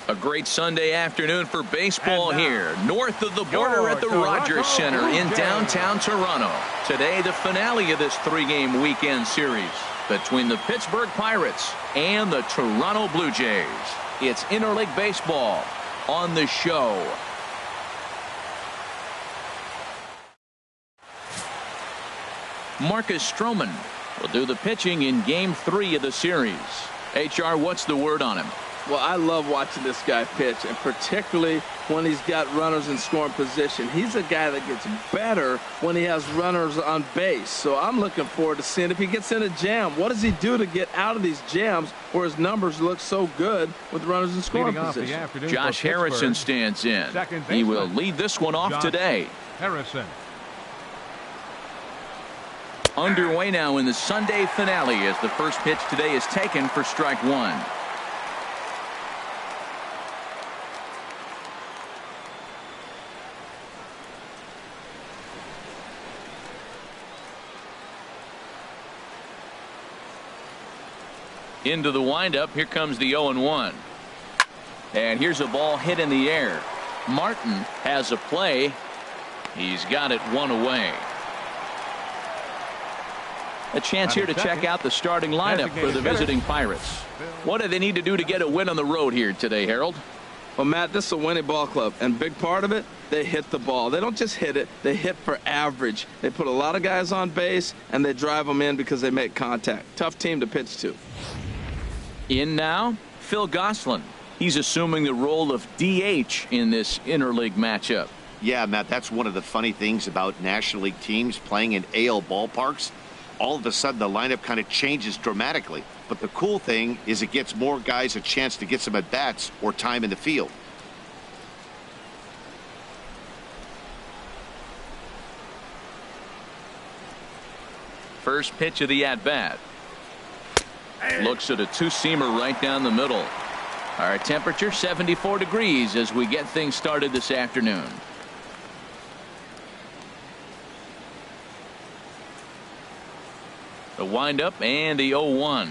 A great Sunday afternoon for baseball here, north of the border at the Rogers Center in downtown Toronto. Today, the finale of this three-game weekend series between the Pittsburgh Pirates and the Toronto Blue Jays. It's interleague baseball on the show. Marcus Stroman will do the pitching in Game 3 of the series. HR, what's the word on him? Well, I love watching this guy pitch, and particularly when he's got runners in scoring position. He's a guy that gets better when he has runners on base. So I'm looking forward to seeing if he gets in a jam. What does he do to get out of these jams where his numbers look so good with runners in scoring position? Josh Harrison stands in. He will lead this one off today. Harrison. Underway now in the Sunday finale as the first pitch today is taken for strike one. Into the windup. Here comes the 0-1. And here's a ball hit in the air. Martin has a play. He's got it one away. A chance here to check out the starting lineup for the visiting Pirates. What do they need to do to get a win on the road here today, Harold? Well, Matt, this is a winning ball club, and big part of it, they hit the ball. They don't just hit it, they hit for average. They put a lot of guys on base, and they drive them in because they make contact. Tough team to pitch to. In now, Phil Gosselin. He's assuming the role of DH in this interleague matchup. Yeah, Matt, that's one of the funny things about National League teams playing in AL ballparks. All of a sudden, the lineup kind of changes dramatically. But the cool thing is it gets more guys a chance to get some at-bats or time in the field. First pitch of the at-bat. Looks at a two-seamer right down the middle. Our temperature 74 degrees as we get things started this afternoon. The windup and the 0-1.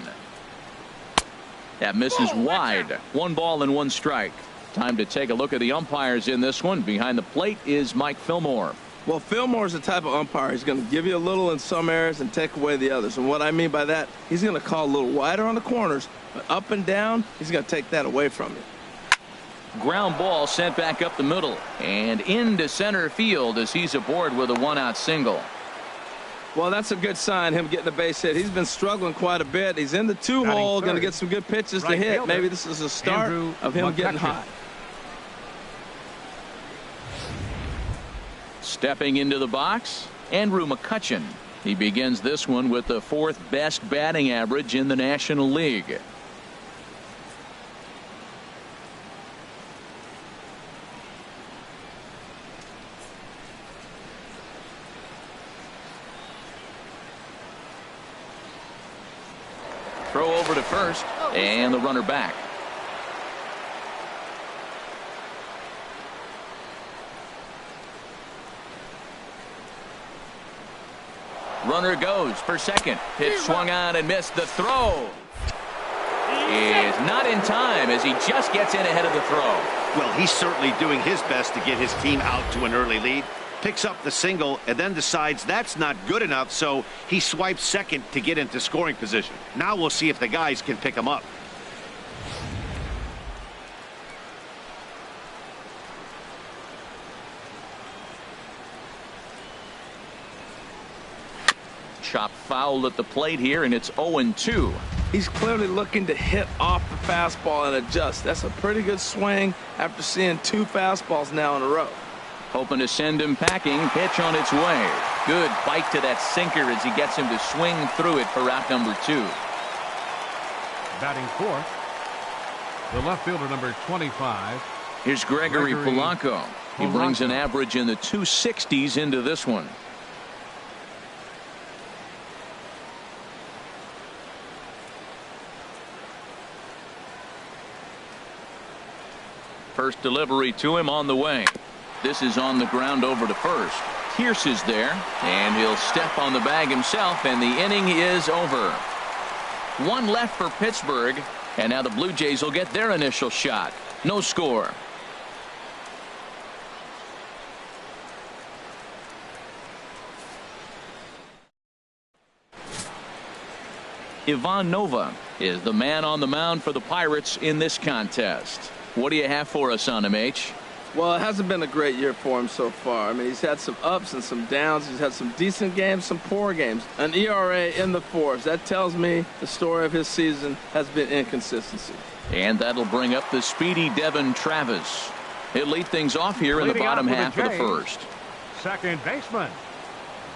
That misses wide. 1 ball and 1 strike. Time to take a look at the umpires in this one. Behind the plate is Mike Fillmore. Well, Fillmore's the type of umpire. He's going to give you a little in some areas and take away the others. And what I mean by that, he's going to call a little wider on the corners, but up and down, he's going to take that away from you. Ground ball sent back up the middle and into center field as he's aboard with a 1-out single. Well, that's a good sign, him getting a base hit. He's been struggling quite a bit. He's in the 2-hole, going to get some good pitches to hit. Maybe this is the start of him getting hot. Stepping into the box, Andrew McCutchen. He begins this one with the 4th best batting average in the National League. Throw over to first, and the runner back. Runner goes for second. Pitch swung on and missed. The throw is not in time as he just gets in ahead of the throw. Well, he's certainly doing his best to get his team out to an early lead. Picks up the single and then decides that's not good enough, so he swipes second to get into scoring position. Now we'll see if the guys can pick him up. Chop foul at the plate here, and it's 0-2. He's clearly looking to hit off the fastball and adjust. That's a pretty good swing after seeing 2 fastballs now in a row. Hoping to send him packing. Pitch on its way. Good bite to that sinker as he gets him to swing through it for out number 2. Batting 4th, the left fielder, number 25. Here's Gregory Polanco. He brings an average in the 260s into this one. First delivery to him on the way. This is on the ground over to first. Pierce is there, and he'll step on the bag himself, and the inning is over. 1 left for Pittsburgh, and now the Blue Jays will get their initial shot. No score. Ivan Nova is the man on the mound for the Pirates in this contest. What do you have for us on him, H? Well, it hasn't been a great year for him so far. I mean, he's had some ups and some downs. He's had some decent games, some poor games. An ERA in the fours. That tells me the story of his season has been inconsistency. And that'll bring up the speedy Devin Travis. He'll lead things off here in the bottom half of the first. Second baseman,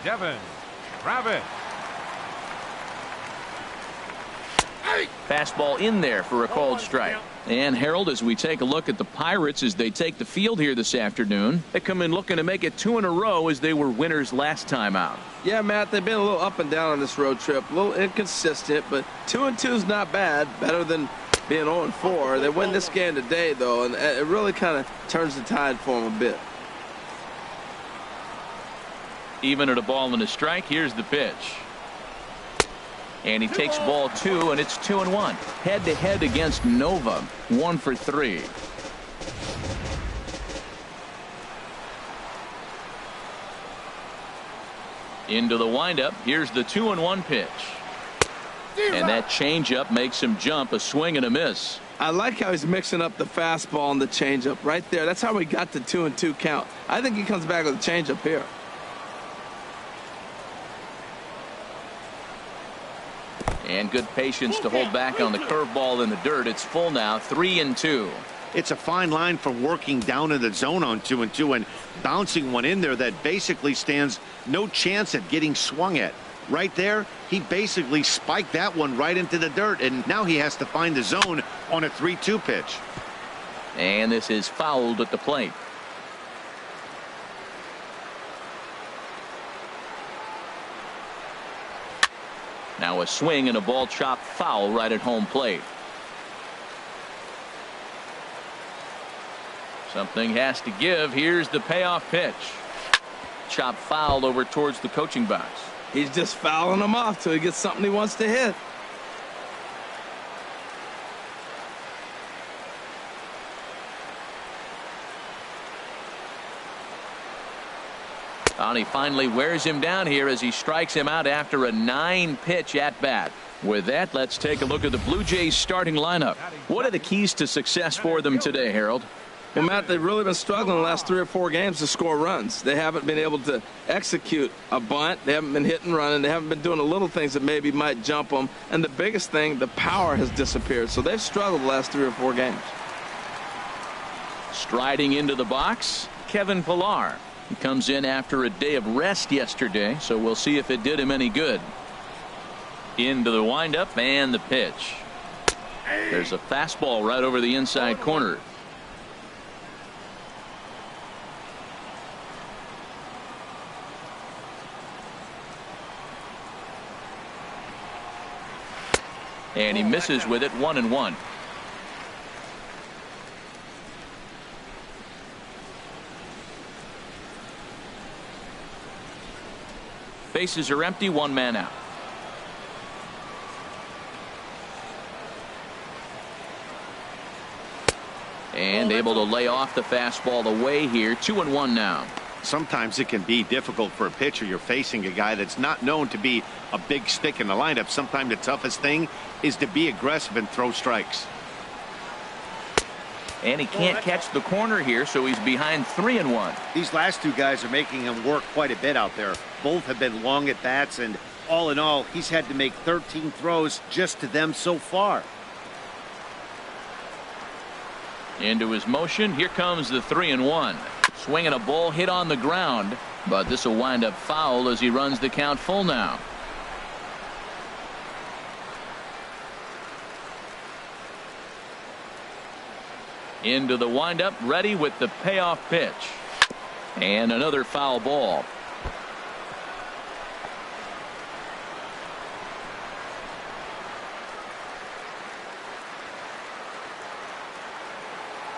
Devin Travis. Fastball in there for a called strike. And Harold, as we take a look at the Pirates as they take the field here this afternoon, they come in looking to make it 2 in a row as they were winners last time out. Yeah, Matt, they've been a little up and down on this road trip, a little inconsistent, but 2-2 is not bad, better than being 0-4. They win this game today, though, and it really kind of turns the tide for them a bit. Even at a ball and a strike, here's the pitch. And he takes ball 2, and it's 2-1. Head-to-head against Nova, 1 for 3. Into the windup. Here's the 2-1 pitch. And that changeup makes him jump. A swing and a miss. I like how he's mixing up the fastball and the changeup right there. That's how we got the 2-2 count. I think he comes back with a changeup here. And good patience to hold back on the curveball in the dirt. It's full now, 3-2. It's a fine line from working down in the zone on 2-2 and bouncing one in there that basically stands no chance at getting swung at. Right there, he basically spiked that one right into the dirt, and now he has to find the zone on a 3-2 pitch. And this is fouled at the plate. Now a swing and a ball chopped foul right at home plate. Something has to give. Here's the payoff pitch. Chopped foul over towards the coaching box. He's just fouling them off till he gets something he wants to hit. And he finally wears him down here as he strikes him out after a 9-pitch at-bat. With that, let's take a look at the Blue Jays starting lineup. What are the keys to success for them today, Harold? Well, Matt, they've really been struggling the last 3 or 4 games to score runs. They haven't been able to execute a bunt. They haven't been hitting, running. They haven't been doing the little things that maybe might jump them. And the biggest thing, the power has disappeared. So they've struggled the last 3 or 4 games. Striding into the box, Kevin Pillar. He comes in after a day of rest yesterday, so we'll see if it did him any good. Into the windup and the pitch. There's a fastball right over the inside corner. And he misses with it, 1-1. Bases are empty, 1 man out. And able to lay off the fastball away here, 2-1 now. Sometimes it can be difficult for a pitcher. You're facing a guy that's not known to be a big stick in the lineup. Sometimes the toughest thing is to be aggressive and throw strikes. And he can't catch the corner here, so he's behind 3-1. These last 2 guys are making him work quite a bit out there. Both have been long at bats, and all in all, he's had to make 13 throws just to them so far. Into his motion. Here comes the 3-1. Swinging a ball hit on the ground, but this will wind up foul as he runs the count full now. Into the windup, ready with the payoff pitch. And another foul ball.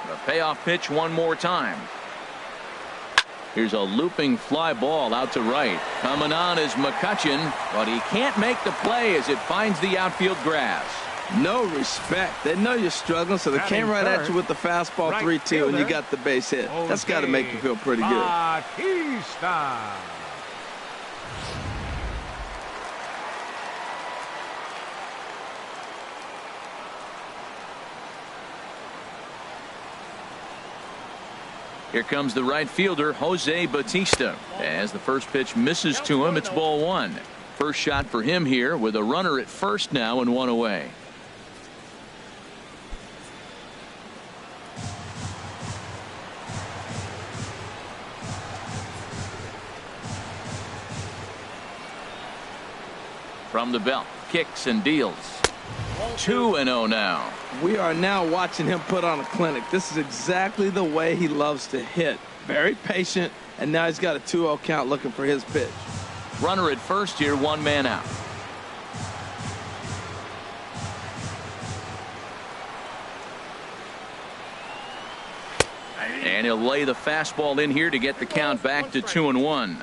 The payoff pitch one more time. Here's a looping fly ball out to right. Coming on is McCutchen, but he can't make the play as it finds the outfield grass. No respect. They know you're struggling, so they came right at you with the fastball 3-2, and you got the base hit. That's got to make you feel pretty good. Here comes the right fielder, Jose Bautista. As the first pitch misses to him, it's ball one. First shot for him here with a runner at first now and one away. From the belt, kicks and deals. 2-0 now. We are now watching him put on a clinic. This is exactly the way he loves to hit. Very patient, and now he's got a 2-0 count looking for his pitch. Runner at first here, one man out. And he'll lay the fastball in here to get the count back to 2-1.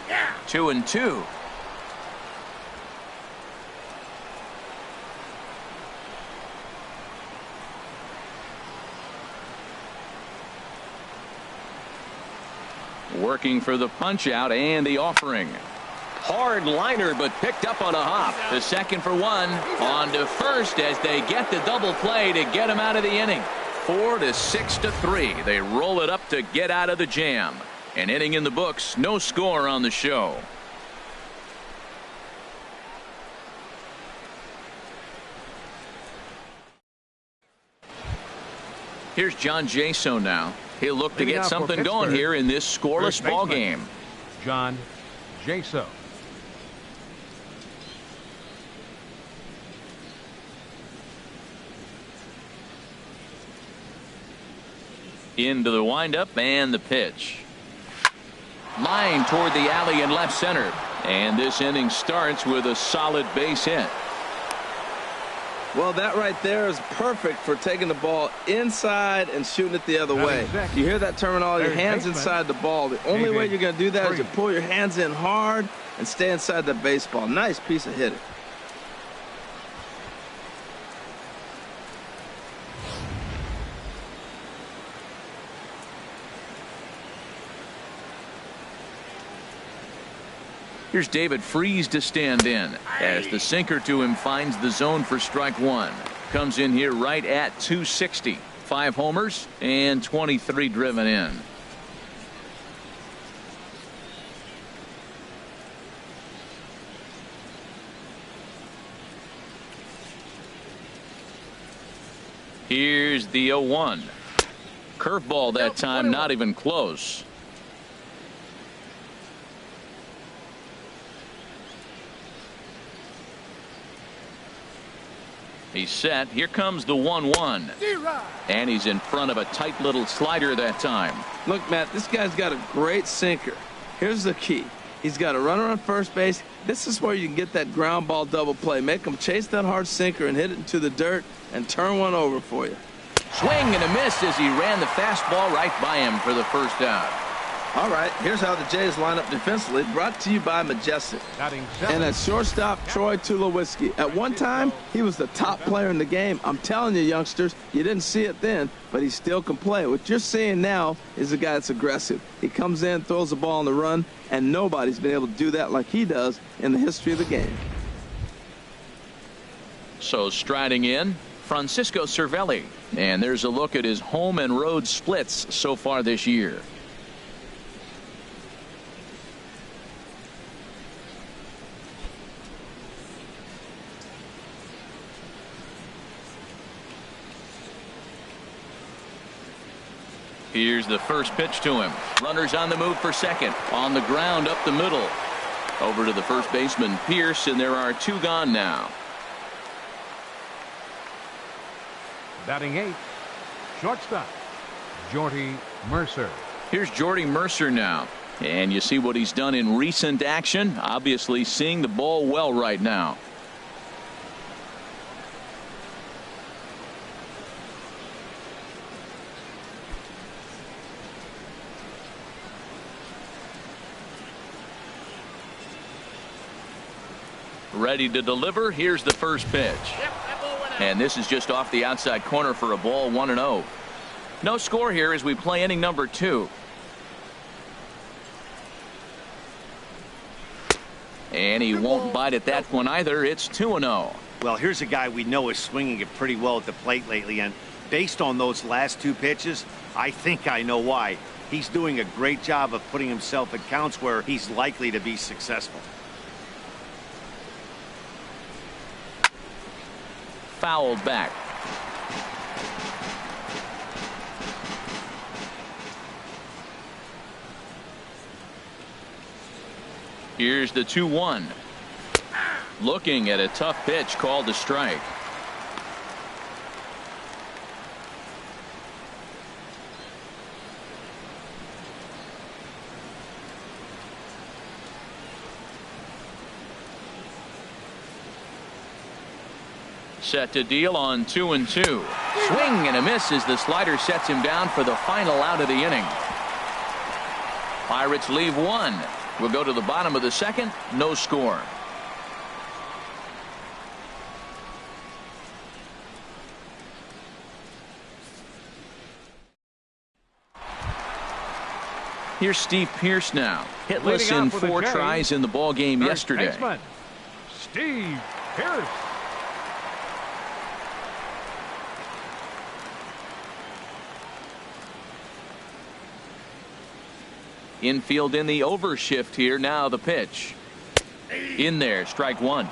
Yeah. 2-2. Working for the punch out and the offering. Hard liner, but picked up on a hop. The second for one. On to first as they get the double play to get him out of the inning. 4-6-3. They roll it up to get out of the jam. An inning in the books. No score on the show. Here's John Jaso now. He'll look to get something going here in this scoreless ball game. John Jaso. Into the windup and the pitch. Line toward the alley in left center. And this inning starts with a solid base hit. Well, that right there is perfect for taking the ball inside and shooting it the other way. You hear that terminology, hands inside the ball. The only way you're going to do that is you pull your hands in hard and stay inside the baseball. Nice piece of hitting. Here's David Freese to stand in as the sinker to him finds the zone for strike one. Comes in here right at 260. 5 homers and 23 driven in. Here's the 0-1. Curveball that time, not even close. He's set. Here comes the 1-1. And he's in front of a tight little slider that time. Look, Matt, this guy's got a great sinker. Here's the key. He's got a runner on first base. This is where you can get that ground ball double play. Make him chase that hard sinker and hit it into the dirt and turn one over for you. Swing and a miss as he ran the fastball right by him for the first out. All right, here's how the Jays line up defensively, brought to you by Majestic. And at shortstop, Troy Tulowitzki. At one time, he was the top player in the game. I'm telling you, youngsters, you didn't see it then, but he still can play. What you're seeing now is a guy that's aggressive. He comes in, throws the ball on the run, and nobody's been able to do that like he does in the history of the game. So striding in, Francisco Cervelli. And there's a look at his home and road splits so far this year. Here's the first pitch to him. Runners on the move for second. On the ground up the middle. Over to the first baseman, Pierce, and there are 2 gone now. Batting 8th, shortstop, Jordy Mercer. Here's Jordy Mercer now. And you see what he's done in recent action. Obviously seeing the ball well right now. Ready to deliver. Here's the first pitch. And this is just off the outside corner for a ball, 1-0. No score here as we play inning number 2. And he won't bite at that one either. It's 2-0. Well, here's a guy we know is swinging it pretty well at the plate lately, and based on those last 2 pitches, I think I know why. He's doing a great job of putting himself in counts where he's likely to be successful. Fouled back. Here's the 2-1. Looking at a tough pitch called a strike. Set to deal on 2-2. Swing and a miss as the slider sets him down for the final out of the inning. Pirates leave 1. We'll go to the bottom of the second. No score. Here's Steve Pearce now. Hitless in 4 tries in the ball game yesterday. Steve Pearce. Infield in the overshift here. Now the pitch. In there, strike 1.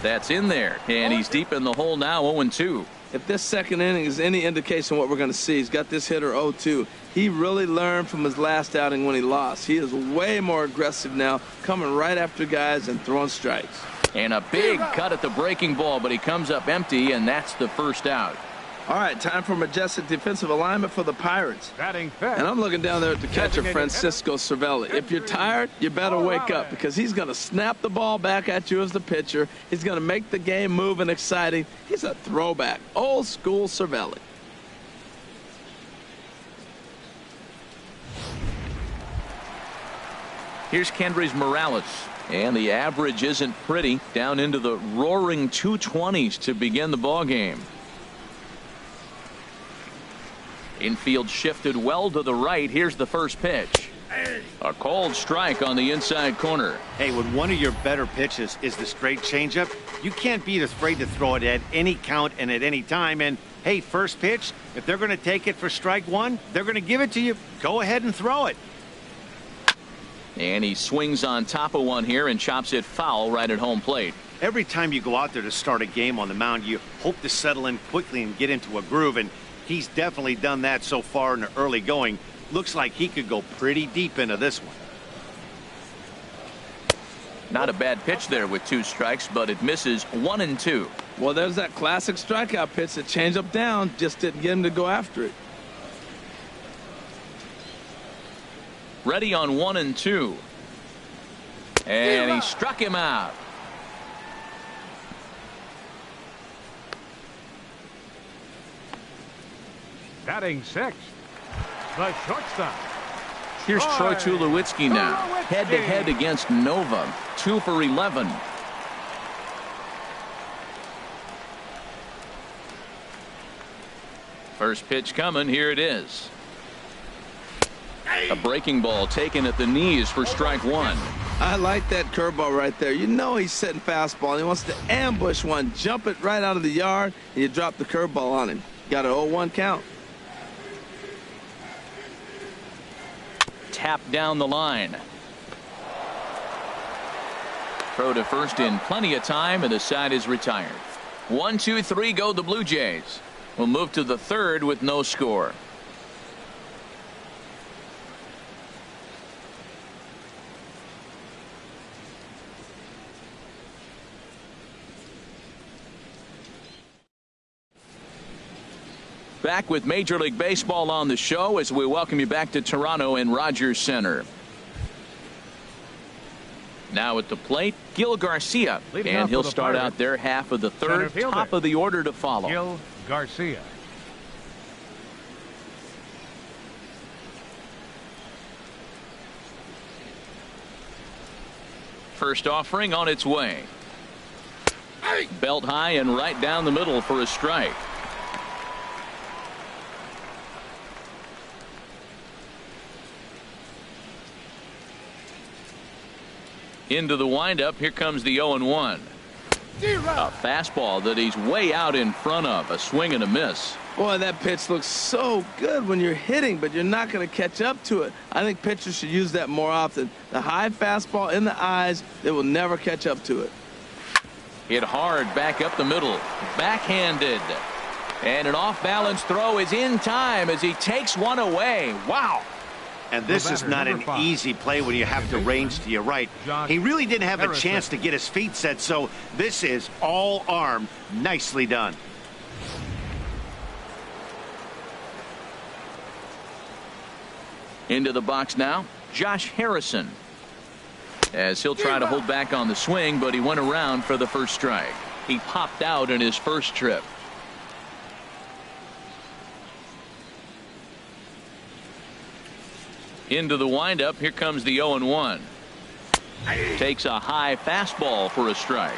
That's in there, and he's deep in the hole now, 0-2. If this second inning is any indication what we're going to see, he's got this hitter 0-2. He really learned from his last outing when he lost. He is way more aggressive now, coming right after guys and throwing strikes. And a big cut at the breaking ball, but he comes up empty, and that's the first out. All right, time for majestic defensive alignment for the Pirates. Batting and I'm looking down there at the catcher, Francisco Cervelli. If you're tired, you better wake up, because he's going to snap the ball back at you as the pitcher. He's going to make the game move and exciting. He's a throwback. Old school Cervelli. Here's Kendrys Morales. And the average isn't pretty, down into the roaring 220s to begin the ball game. Infield shifted well to the right. Here's the first pitch. A cold strike on the inside corner. Hey, when one of your better pitches is the straight changeup, you can't be afraid to throw it at any count and at any time. And hey, first pitch, if they're going to take it for strike 1, they're going to give it to you. Go ahead and throw it. And he swings on top of one here and chops it foul right at home plate. Every time you go out there to start a game on the mound, you hope to settle in quickly and get into a groove, and he's definitely done that so far in the early going. Looks like he could go pretty deep into this one. Not a bad pitch there with 2 strikes, but it misses 1-2. Well, there's that classic strikeout pitch, that change up down, just didn't get him to go after it. Ready on 1-2. And he struck him out. Batting 6th, the shortstop. Here's Troy Tulowitzki now, head-to-head against Nova, 2 for 11. First pitch coming. Here it is. A breaking ball taken at the knees for strike 1. I like that curveball right there. You know he's setting fastball. He wants to ambush one, jump it right out of the yard, and you drop the curveball on him. Got an 0-1 count. Tap down the line. Throw to first in plenty of time, and the side is retired. 1, 2, 3 go the Blue Jays. We'll move to the third with no score. back with Major League Baseball on the show as we welcome you back to Toronto and Rogers Center. Now at the plate, Gil Garcia, and he'll start out their half of the third. Top of the order to follow. Gil Garcia. First offering on its way. Belt high and right down the middle for a strike. Into the windup. Here comes the 0-1. A fastball that he's way out in front of. A swing and a miss. Boy, that pitch looks so good when you're hitting, but you're not going to catch up to it. I think pitchers should use that more often. The high fastball in the eyes, they will never catch up to it. Hit hard back up the middle. Backhanded. And an off-balance throw is in time as he takes one away. Wow. And this is not an easy play when you have to range to your right. He really didn't have a chance to get his feet set, so this is all arm. Nicely done. Into the box now, Josh Harrison. As he'll try to hold back on the swing, but he went around for the first strike. He popped out in his first trip. Into the windup. Here comes the 0-1. Takes a high fastball for a strike.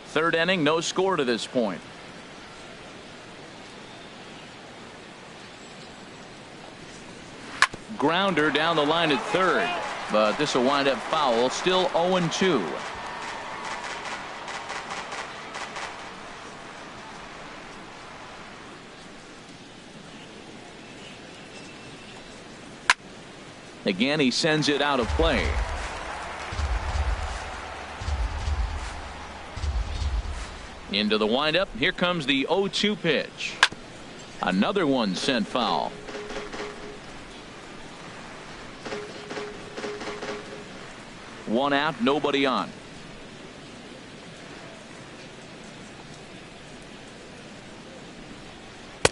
Third inning, no score to this point. Grounder down the line at third, but this will wind up foul. Still 0-2. Again, he sends it out of play. Into the windup. Here comes the 0-2 pitch. Another one sent foul. One out, nobody on.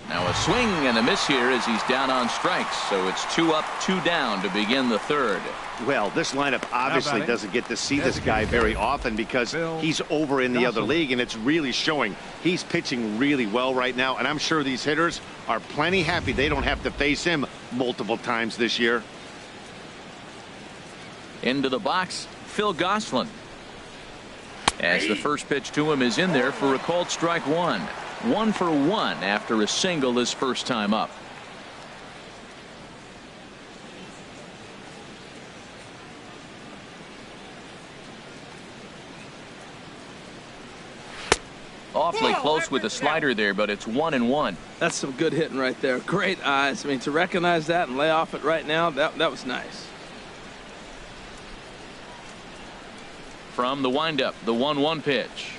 Now a swing and a miss here as he's down on strikes. So it's 2 up, 2 down to begin the third. Well, this lineup obviously doesn't get to see this guy very often because he's over in the other league, and it's really showing. He's pitching really well right now, and I'm sure these hitters are plenty happy they don't have to face him multiple times this year. Into the box, Phil Gosselin. As the first pitch to him is in there for a called strike one. 1 for 1 after a single his first time up. Awfully close with the slider there, but it's 1-1. That's some good hitting right there. Great eyes. I mean, to recognize that and lay off it right now, that was nice. From the windup, the 1-1 pitch.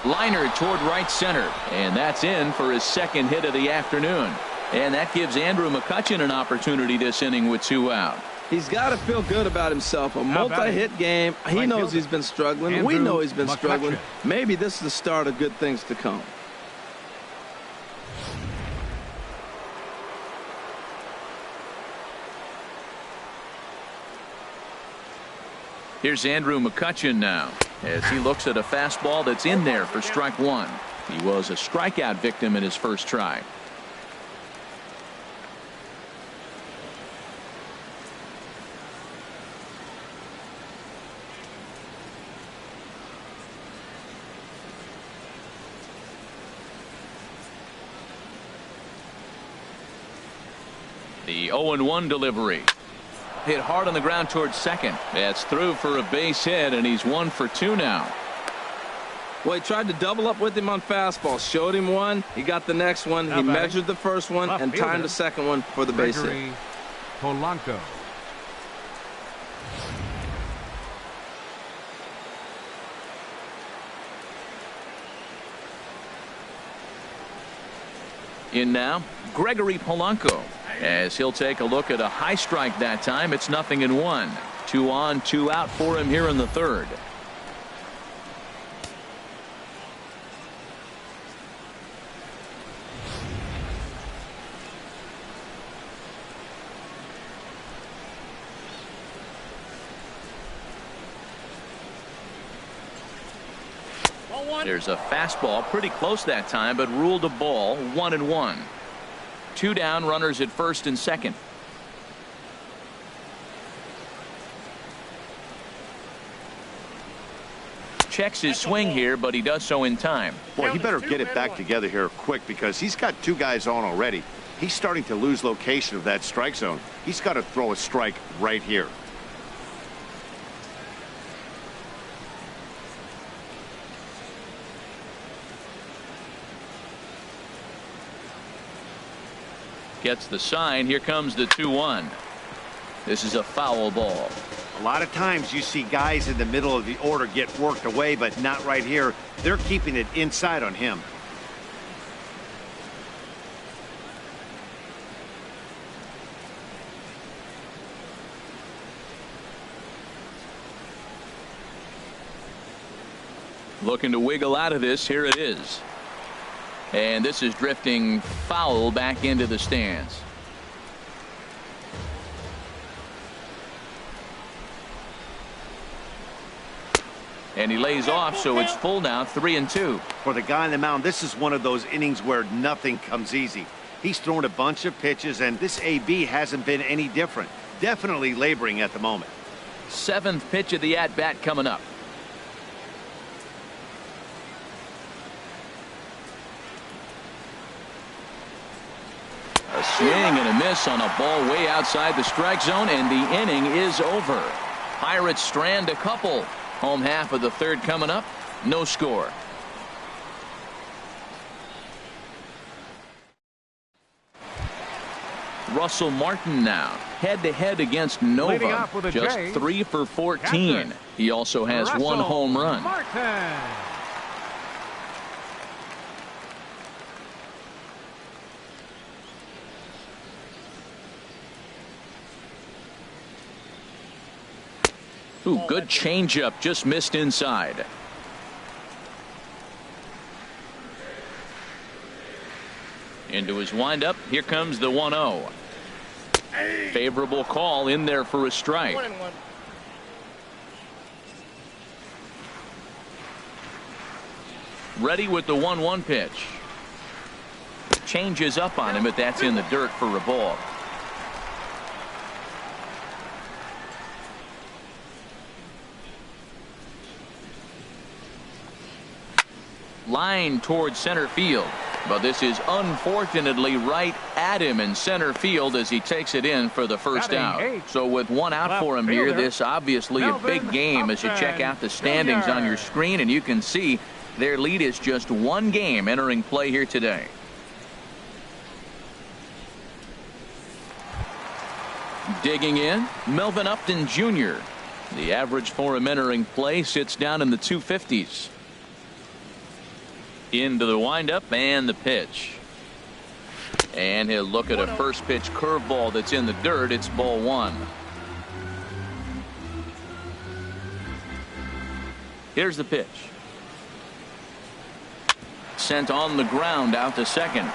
Liner toward right center, and that's in for his second hit of the afternoon. And that gives Andrew McCutchen an opportunity this inning with 2 out. He's got to feel good about himself. A multi-hit game. He knows he's been struggling. We know he's been struggling. Maybe this is the start of good things to come. Here's Andrew McCutchen now as he looks at a fastball that's in there for strike one. He was a strikeout victim in his first try. The 0-1 delivery. Hit hard on the ground towards second. That's through for a base hit, and he's 1 for 2 now. Well, he tried to double up with him on fastball. Showed him one. He got the next one. He measured the first one and timed the second one for the base hit. Polanco. In now, Gregory Polanco. As he'll take a look at a high strike that time. It's 0-1. 2 on, 2 out for him here in the third. There's a fastball pretty close that time, but ruled a ball. 1-1. 2 down, runners at first and second. Checks his swing here, but he does so in time. Boy, he better get it back together here quick because he's got 2 guys on already. He's starting to lose location of that strike zone. He's got to throw a strike right here. Gets the sign. Here comes the 2-1. This is a foul ball. A lot of times you see guys in the middle of the order get worked away, but not right here. They're keeping it inside on him. Looking to wiggle out of this. Here it is. And this is drifting foul back into the stands. And he lays off, so it's full now, 3-2. For the guy on the mound, this is one of those innings where nothing comes easy. He's thrown a bunch of pitches, and this AB hasn't been any different. Definitely laboring at the moment. 7th pitch of the at-bat coming up. A swing and a miss on a ball way outside the strike zone, and the inning is over. Pirates strand a couple. Home half of the 3rd coming up. No score. Russell Martin now head-to-head against Nova. Just 3 for 14. Captain. He also has Russell 1 home run. Martin. Ooh, good changeup, just missed inside. Into his windup. Here comes the 1-0. Favorable call in there for a strike. 1-1. Ready with the 1-1 pitch. Changes up on him, but that's in the dirt for a ball. Line towards center field, but this is unfortunately right at him in center field as he takes it in for the first out. So with 1 out for him here, this obviously a big game as you check out the standings on your screen, and you can see their lead is just 1 game entering play here today. Digging in, Melvin Upton Jr. The average for him entering play sits down in the 250s. Into the windup and the pitch. And he'll look at a first pitch curveball that's in the dirt. It's ball 1. Here's the pitch. Sent on the ground out to second.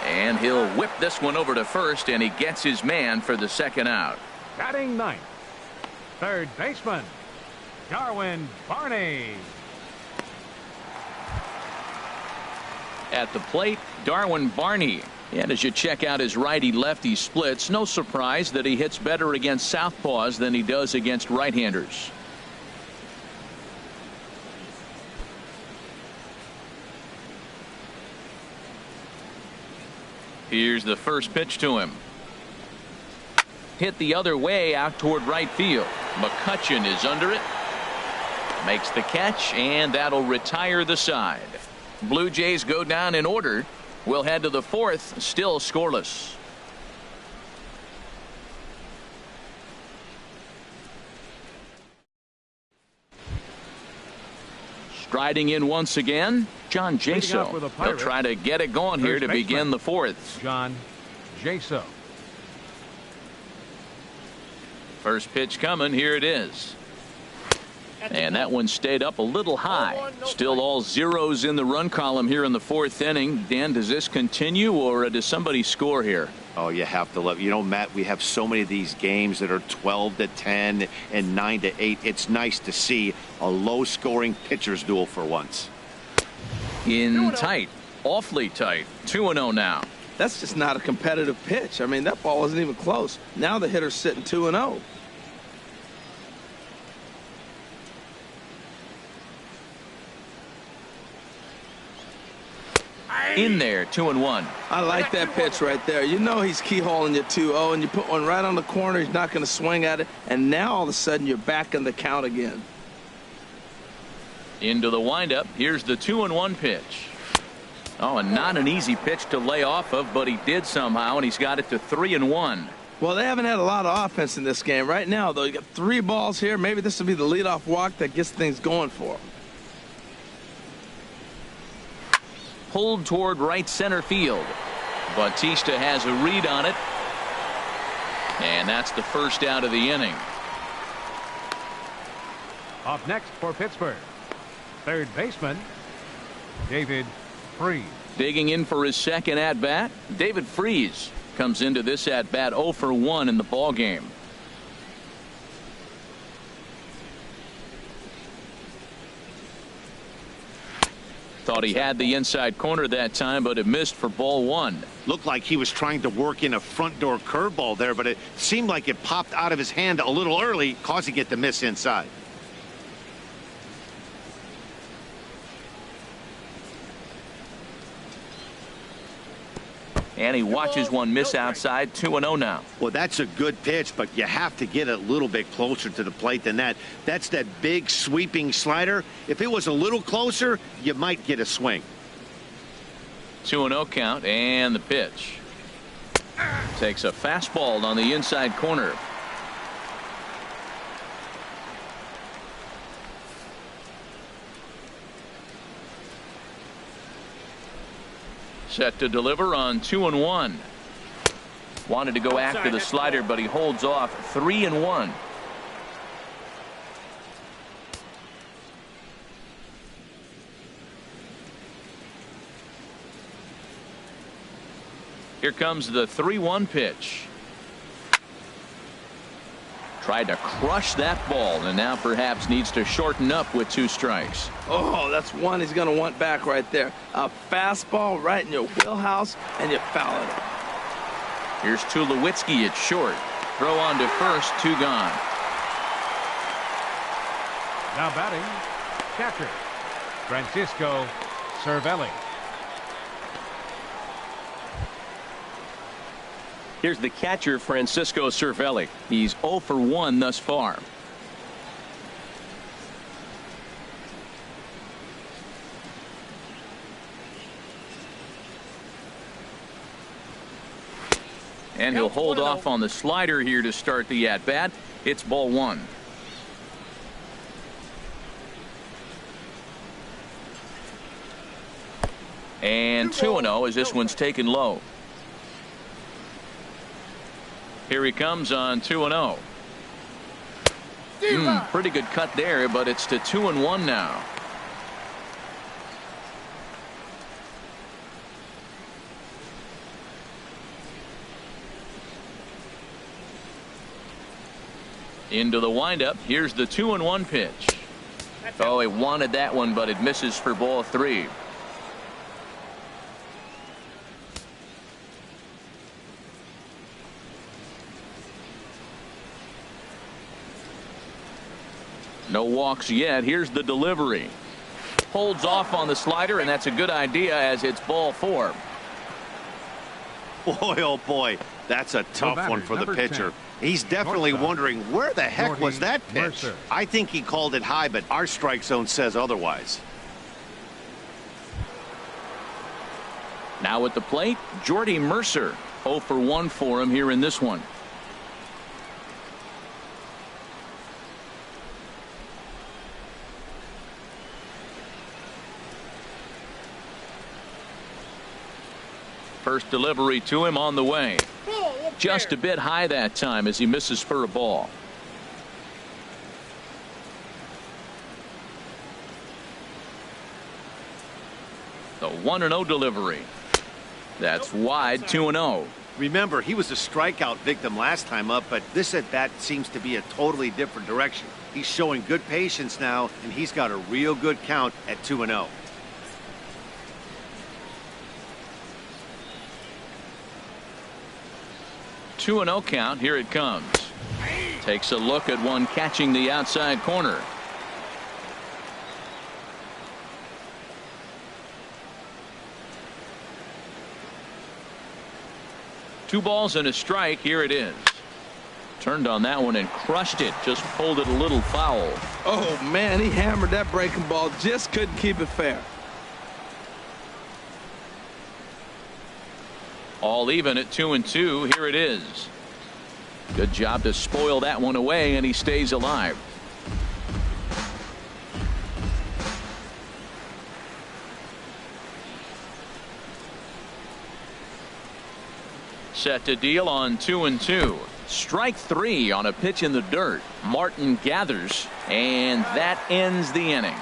And he'll whip this one over to first, and he gets his man for the 2nd out. Batting 9th, 3rd baseman, Darwin Barney. At the plate, Darwin Barney. And as you check out his righty-lefty splits, no surprise that he hits better against southpaws than he does against right-handers. Here's the first pitch to him. Hit the other way out toward right field. McCutchen is under it. Makes the catch, and that'll retire the side. Blue Jays go down in order. We'll head to the 4th, still scoreless. Striding in once again, John Jaso. They'll try to get it going here to begin the 4th. John Jaso. First pitch coming. Here it is. And that one stayed up a little high. Still all zeros in the run column here in the fourth inning. Dan, does this continue, or does somebody score here? Oh, you have to love. You know, Matt, we have so many of these games that are 12-10 and 9-8. It's nice to see a low-scoring pitcher's duel for once. In tight, awfully tight. 2-0 now. That's just not a competitive pitch. I mean, that ball wasn't even close. Now the hitter's sitting 2-0. In there, 2-1. I like that pitch right there. You know he's keyholing you 2-0, and you put one right on the corner. He's not going to swing at it, and now all of a sudden you're back in the count again. Into the windup. Here's the 2-1 pitch. Oh, and not an easy pitch to lay off of, but he did somehow, and he's got it to 3-1. Well, they haven't had a lot of offense in this game. Right now, though, you got 3 balls here. Maybe this will be the leadoff walk that gets things going for him. Pulled toward right center field. Bautista has a read on it. And that's the first out of the inning. Up next for Pittsburgh, third baseman, David Freese. Digging in for his second at-bat, David Freese comes into this at-bat 0 for 1 in the ballgame. Thought he had the inside corner that time, but it missed for ball 1. Looked like he was trying to work in a front door curveball there, but it seemed like it popped out of his hand a little early, causing it to miss inside. And he watches one miss outside. 2-0 now. Well, that's a good pitch, but you have to get a little bit closer to the plate than that. That's that big sweeping slider. If it was a little closer, you might get a swing. 2-0 count, and the pitch. Takes a fastball on the inside corner. Set to deliver on 2-1. Wanted to go after the slider, but he holds off. 3-1. Here comes the 3-1 pitch. Tried to crush that ball, and now perhaps needs to shorten up with 2 strikes. Oh, that's one he's going to want back right there. A fastball right in your wheelhouse, and you foul it. Here's Tulowitzki at short. Throw on to first, 2 gone. Now batting, catcher, Francisco Cervelli. Here's the catcher, Francisco Cervelli. He's 0 for 1 thus far. And he'll hold off on the slider here to start the at-bat. It's ball 1. And 2-0 as this one's taken low. Here he comes on 2-0. Pretty good cut there, but it's to 2-1 now. Into the windup. Here's the 2-1 pitch. Oh, he wanted that one, but it misses for ball 3. No walks yet. Here's the delivery. Holds off on the slider, and that's a good idea as it's ball 4. Boy, oh boy, that's a tough one for the pitcher. He's definitely wondering where the heck was that pitch. I think he called it high, but our strike zone says otherwise. Now at the plate, Jordy Mercer. 0 for 1 for him here in this one. First delivery to him on the way. Just a bit high that time as he misses for a ball. The 1-0 delivery. That's wide, 2-0. Remember, he was a strikeout victim last time up, but this at bat seems to be a totally different direction. He's showing good patience now, and he's got a real good count at 2-0. 2-0 count. Here it comes. Takes a look at one catching the outside corner. Two balls and a strike. Here it is. Turned on that one and crushed it. Just pulled it a little foul. Oh, man, he hammered that breaking ball. Just couldn't keep it fair. All even at 2-2. Here it is. Good job to spoil that one away, and he stays alive. Set to deal on 2-2. Strike three on a pitch in the dirt. Martin gathers, and that ends the inning.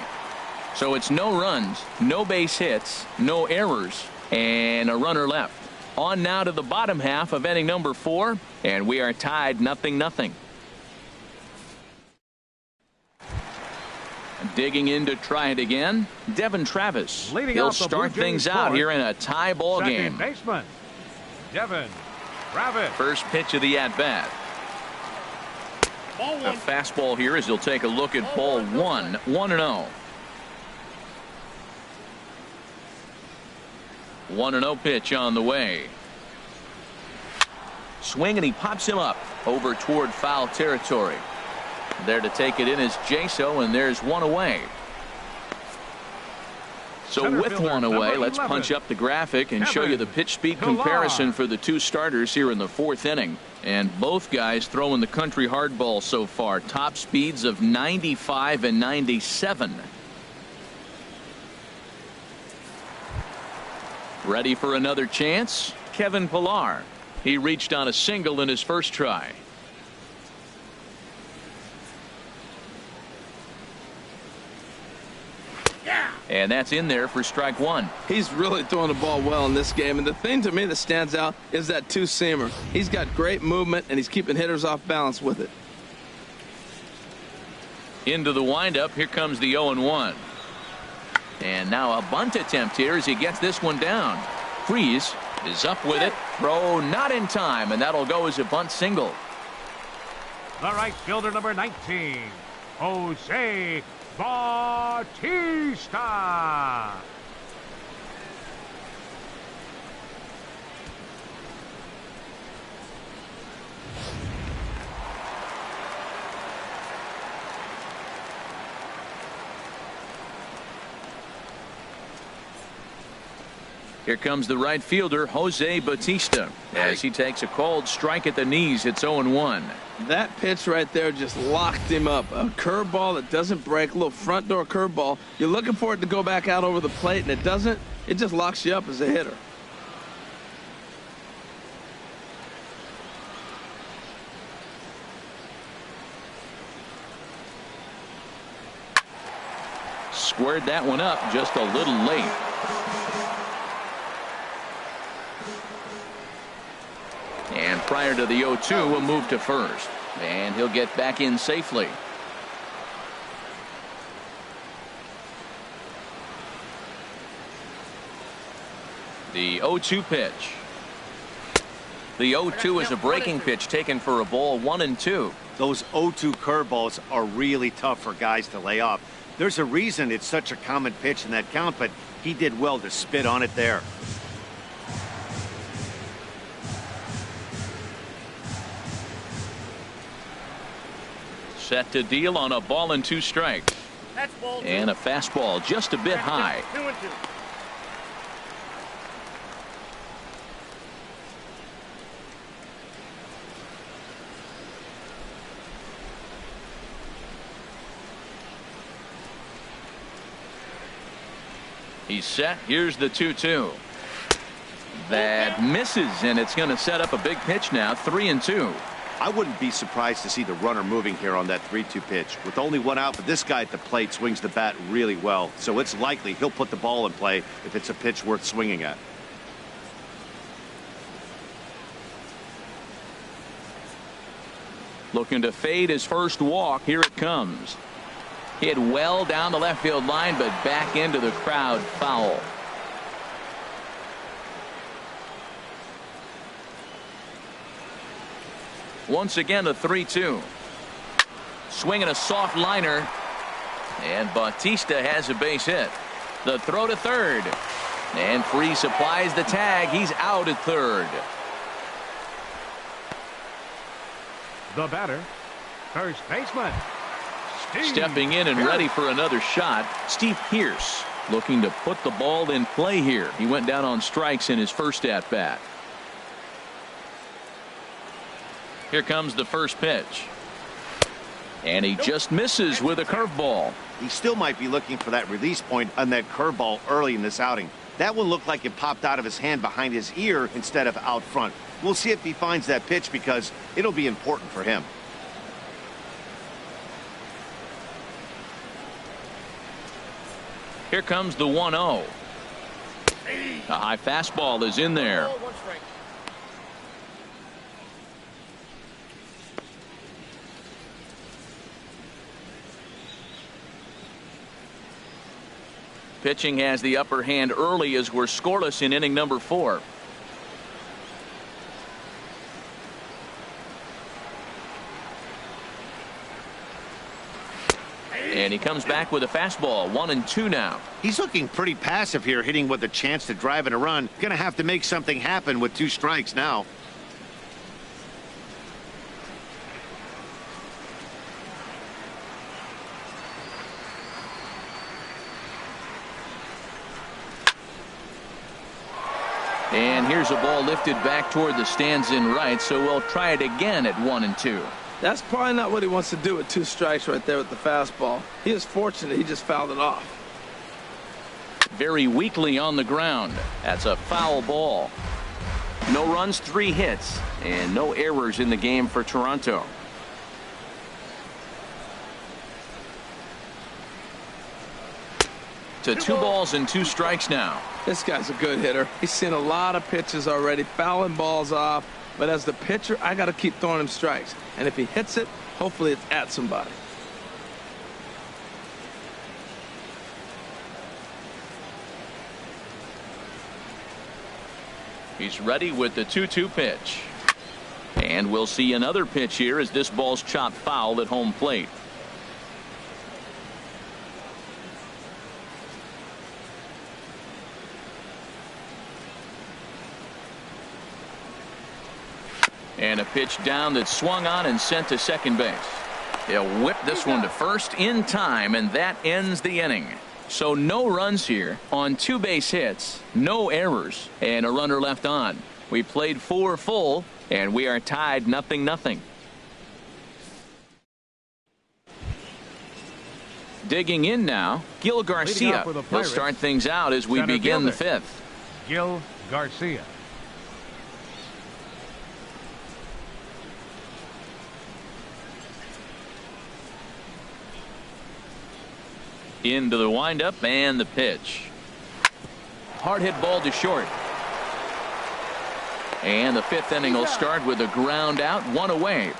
So it's no runs, no base hits, no errors, and a runner left. On now to the bottom half of inning number 4, and we are tied 0-0. Digging in to try it again, Devin Travis. He'll start things out here in a tie ball game. Baseman, Devin Travis. First pitch of the at-bat. A fastball here as he'll take a look at ball 1, 1-0. 1-0 pitch on the way. Swing, and he pops him up over toward foul territory. There to take it in is Jaso, and there's one away. So with one away, let's punch up the graphic and show you the pitch speed comparison for the two starters here in the 4th inning. And both guys throwing the country hardball so far. Top speeds of 95 and 97. Ready for another chance? Kevin Pillar. He reached on a single in his first try. And that's in there for strike one. He's really throwing the ball well in this game. And the thing to me that stands out is that two-seamer. He's got great movement, and he's keeping hitters off balance with it. Into the windup. Here comes the 0-1. And now a bunt attempt here as he gets this one down. Freeze is up with it. Throw not in time, and that'll go as a bunt single. The right fielder, number 19, Jose Bautista. Here comes the right fielder, Jose Bautista, as he takes a called strike at the knees. It's 0-1. That pitch right there just locked him up. A curveball that doesn't break, a little front door curveball. You're looking for it to go back out over the plate, and it doesn't. It just locks you up as a hitter. Squared that one up just a little late. And prior to the 0-2, a move to first. And he'll get back in safely. The 0-2 pitch. The 0-2 is a breaking pitch taken for a ball, 1-2. Those 0-2 curveballs are really tough for guys to lay off. There's a reason it's such a common pitch in that count, but he did well to spit on it there. Set to deal on a ball and 2 strikes. And a fastball just a bit high. 2-2. He's set. Here's the 2-2. That misses, and it's going to set up a big pitch now. 3-2. I wouldn't be surprised to see the runner moving here on that 3-2 pitch. With only one out, but this guy at the plate swings the bat really well, so it's likely he'll put the ball in play if it's a pitch worth swinging at. Looking to fade his first walk. Here it comes. Hit well down the left field line, but back into the crowd, foul. Once again, a 3-2. Swinging a soft liner. And Bautista has a base hit. The throw to third. And Freese applies the tag. He's out at third. The batter, first baseman, Steve Stepping in and ready for another shot, Steve Pearce, looking to put the ball in play here. He went down on strikes in his first at bat. Here comes the first pitch. And he just misses with a curveball. He still might be looking for that release point on that curveball early in this outing. That one looked like it popped out of his hand behind his ear instead of out front. We'll see if he finds that pitch because it'll be important for him. Here comes the 1-0. A high fastball is in there. Pitching has the upper hand early as we're scoreless in inning number 4. And he comes back with a fastball. 1-2 now. He's looking pretty passive here, hitting with a chance to drive in a run. Gonna have to make something happen with 2 strikes now. And here's a ball lifted back toward the stands in right, so we'll try it again at 1-2. That's probably not what he wants to do with 2 strikes right there with the fastball. He is fortunate he just fouled it off. Very weakly on the ground. That's a foul ball. No runs, 3 hits, and no errors in the game for Toronto. To 2 balls and 2 strikes now. This guy's a good hitter. He's seen a lot of pitches already, fouling balls off. But as the pitcher, I got to keep throwing him strikes. And if he hits it, hopefully it's at somebody. He's ready with the 2-2 pitch. And we'll see another pitch here as this ball's chopped foul at home plate. And a pitch down that swung on and sent to second base. They'll whip this one to first in time, and that ends the inning. So no runs here on 2 base hits, no errors, and a runner left on. We played 4 full, and we are tied 0-0. Digging in now, Gil Garcia. He'll start things out as we begin the 5th. Gil Garcia. Into the windup and the pitch. Hard hit ball to short. And the 5th inning will start with a ground out, 1 away.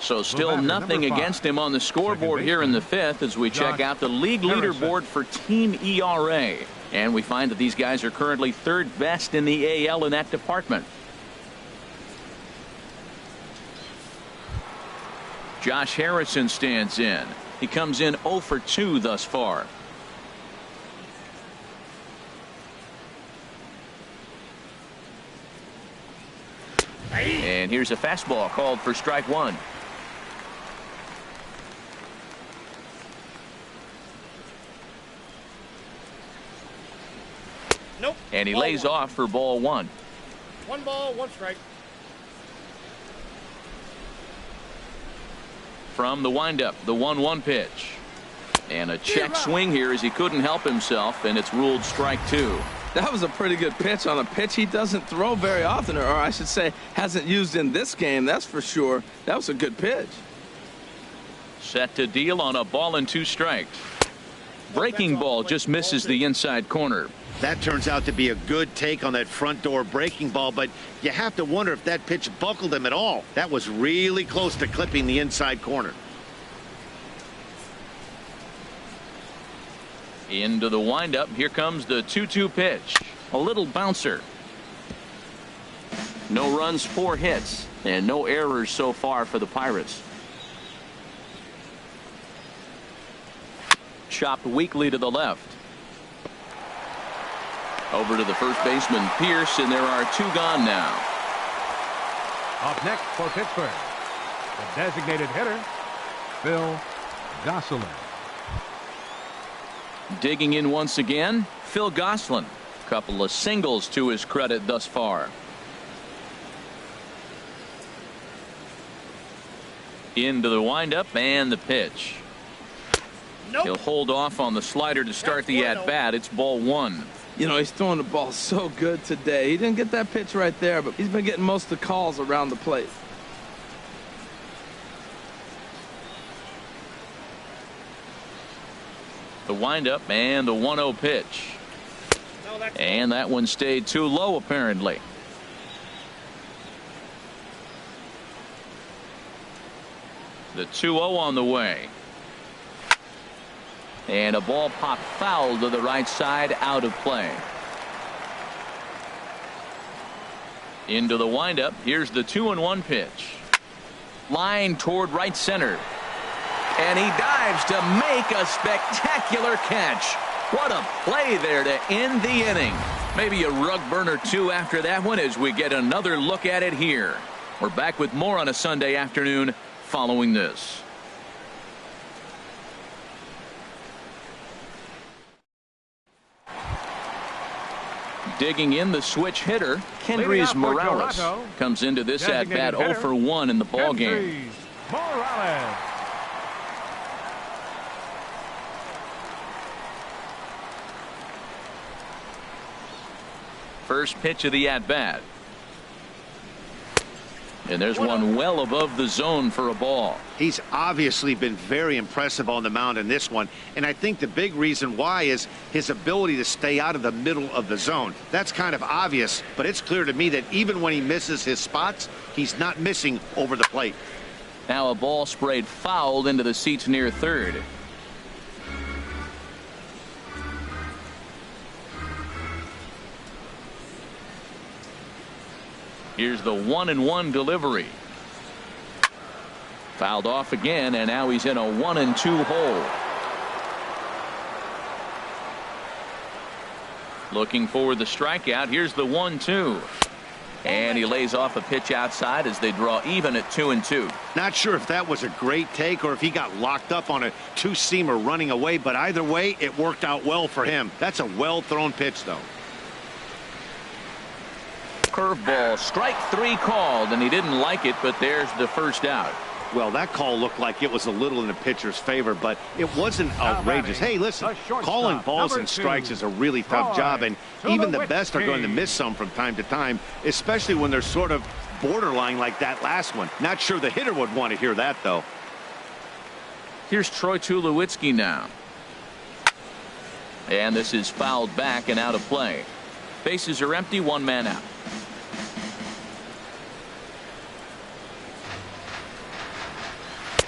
So still nothing against him on the scoreboard here in the 5th as we check out the league leaderboard for team ERA. And we find that these guys are currently 3rd best in the AL in that department. Josh Harrison stands in. He comes in 0 for 2 thus far. And here's a fastball called for strike 1. Nope. And he lays off for ball 1. 1 ball, 1 strike. From the windup, the 1-1 pitch. And a check swing here as he couldn't help himself, and it's ruled strike 2. That was a pretty good pitch on a pitch he doesn't throw very often, or I should say hasn't used in this game, that's for sure. That was a good pitch. Set to deal on a ball and 2 strikes. Breaking ball just misses the inside corner. That turns out to be a good take on that front door breaking ball, but you have to wonder if that pitch buckled him at all. That was really close to clipping the inside corner. Into the windup. Here comes the 2-2 pitch. A little bouncer. No runs, 4 hits, and no errors so far for the Pirates. Chopped weakly to the left. Over to the first baseman, Pierce, and there are 2 gone now. Up next for Pittsburgh, the designated hitter, Phil Gosselin. Digging in once again, Phil Gosselin. Couple of singles to his credit thus far. Into the windup and the pitch. Nope. He'll hold off on the slider to start the at-bat. It's ball 1. You know, he's throwing the ball so good today. He didn't get that pitch right there, but he's been getting most of the calls around the plate. The windup and the 1-0 pitch. And that one stayed too low, apparently. The 2-0 on the way. And a ball popped foul to the right side, out of play. Into the windup. Here's the 2-1 pitch. Line toward right center. And he dives to make a spectacular catch. What a play there to end the inning. Maybe a rug burner too after that one as we get another look at it here. We're back with more on a Sunday afternoon following this. Digging in, the switch hitter, Kendrys Morales, comes into this at-bat 0 for 1 in the ballgame. Morales. First pitch of the at-bat. And there's one well above the zone for a ball. He's obviously been very impressive on the mound in this one, and I think the big reason why is his ability to stay out of the middle of the zone. That's kind of obvious, but it's clear to me that even when he misses his spots, he's not missing over the plate. Now a ball sprayed fouled into the seats near third. Here's the 1-1 delivery. Fouled off again, and now he's in a 1-2 hole. Looking for the strikeout. Here's the 1-2. And he lays off a pitch outside as they draw even at 2-2. Not sure if that was a great take or if he got locked up on a 2-seamer running away, but either way, it worked out well for him. That's a well-thrown pitch, though. Curveball, strike 3 called, and he didn't like it, but there's the first out. Well, that call looked like it was a little in the pitcher's favor, but it wasn't outrageous. Hey, listen, calling balls and strikes is a really tough job, and even the best are going to miss some from time to time, especially when they're sort of borderline like that last one. Not sure the hitter would want to hear that, though. Here's Troy Tulowitzki now. And this is fouled back and out of play. Bases are empty, 1 man out.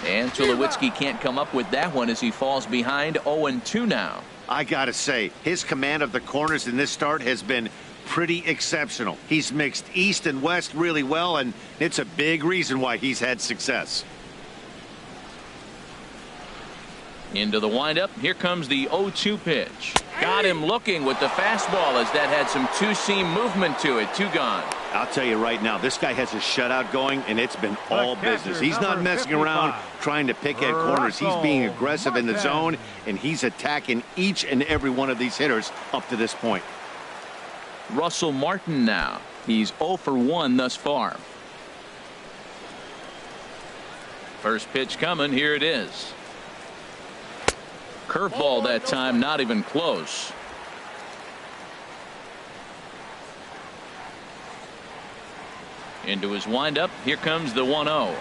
And Tulowitzki can't come up with that one as he falls behind 0-2 now. I gotta say, his command of the corners in this start has been pretty exceptional. He's mixed east and west really well, and it's a big reason why he's had success. Into the windup. Here comes the 0-2 pitch. Got him looking with the fastball as that had some two-seam movement to it. 2 gone. I'll tell you right now, this guy has a shutout going, and it's been all business. He's not messing around trying to pick at corners. He's being aggressive in the zone, and he's attacking each and every one of these hitters up to this point. Russell Martin now. He's 0 for 1 thus far. First pitch coming. Here it is. Curveball that time, not even close. Into his windup. Here comes the 1-0.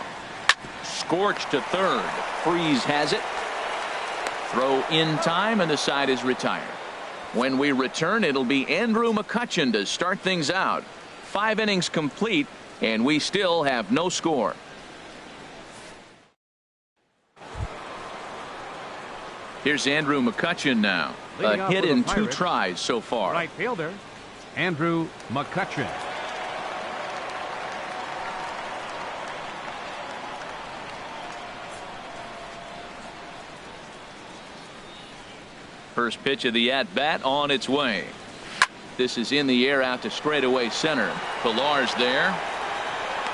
Scorched to third. Freeze has it. Throw in time, and the side is retired. When we return, it'll be Andrew McCutchen to start things out. 5 innings complete, and we still have no score. Here's Andrew McCutchen now. A hit in 2 tries so far. Right fielder, Andrew McCutchen. First pitch of the at-bat on its way. This is in the air out to straightaway center. Pillar's there.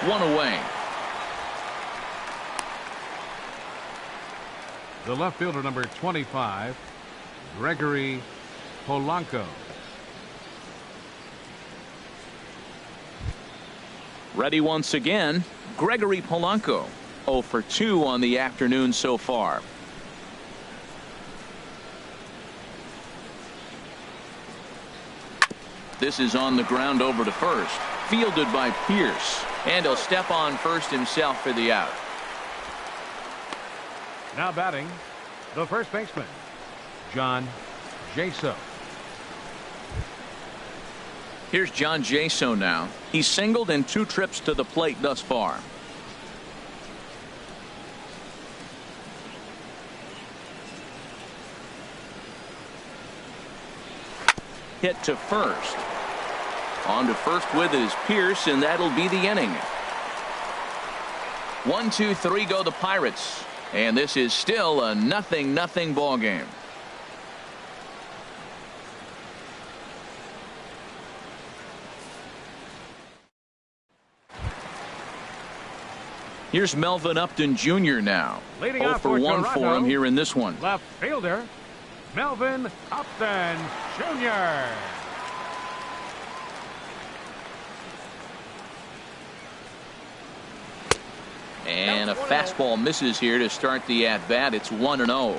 1 away. The left fielder, number 25, Gregory Polanco. Ready once again, Gregory Polanco. 0 for 2 on the afternoon so far. This is on the ground over to first. Fielded by Pierce. And he'll step on first himself for the out. Now batting, the first baseman, John Jaso. Here's John Jaso now. He's singled in 2 trips to the plate thus far. Hit to first. On to first with it is Pierce, and that'll be the inning. 1, 2, 3 go the Pirates. And this is still a 0-0 ball game. Here's Melvin Upton Jr. now. 0 for 1 for him here in this one. Left fielder, Melvin Upton Jr. And a fastball misses here to start the at-bat. It's 1-0.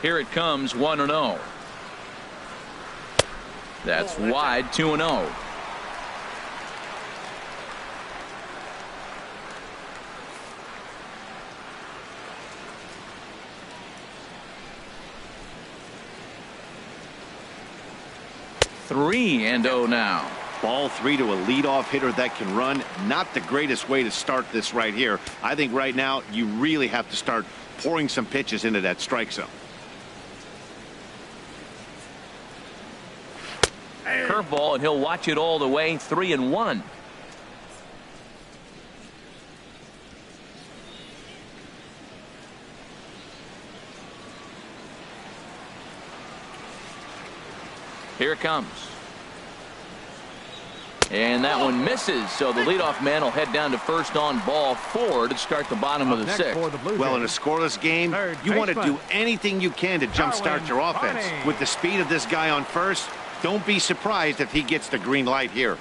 Here it comes, 1-0. That's wide, 2-0. Three and 0 now. Ball 3 to a leadoff hitter that can run. Not the greatest way to start this right here. I think right now you really have to start pouring some pitches into that strike zone. Curveball, and he'll watch it all the way. 3-1. Here it comes. And that one misses, so the leadoff man will head down to first on ball 4 to start the bottom of the 6th. Well, in a scoreless game, you want to do anything you can to jumpstart your offense. With the speed of this guy on first, don't be surprised if he gets the green light here.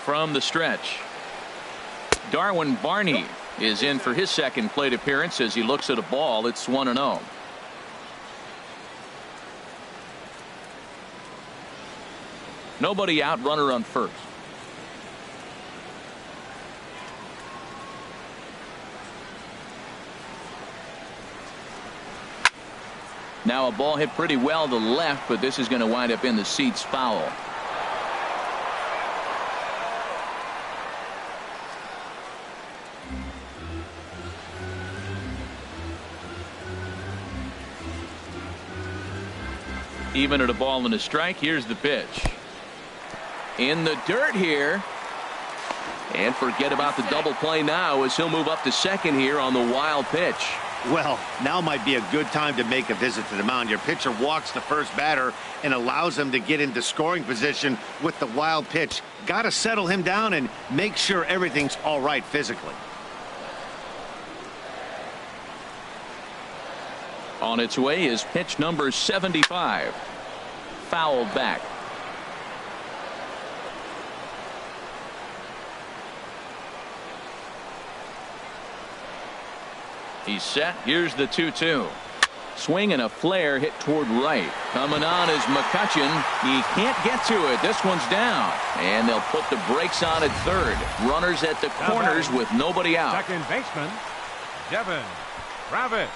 From the stretch, Darwin Barney is in for his second plate appearance as he looks at a ball. It's 1-0. Nobody out, runner on first. Now a ball hit pretty well to left, but this is going to wind up in the seats foul. Even at a ball and a strike. Here's the pitch. In the dirt here. And forget about the double play now as he'll move up to second here on the wild pitch. Well, now might be a good time to make a visit to the mound. Your pitcher walks the first batter and allows him to get into scoring position with the wild pitch. Got to settle him down and make sure everything's all right physically. On its way is pitch number 75. Fouled back. He's set. Here's the 2-2. Swing and a flare hit toward right. Coming on is McCutchen. He can't get to it. This one's down. And they'll put the brakes on at third. Runners at the corners with nobody out. Second baseman, Devin Rabbit.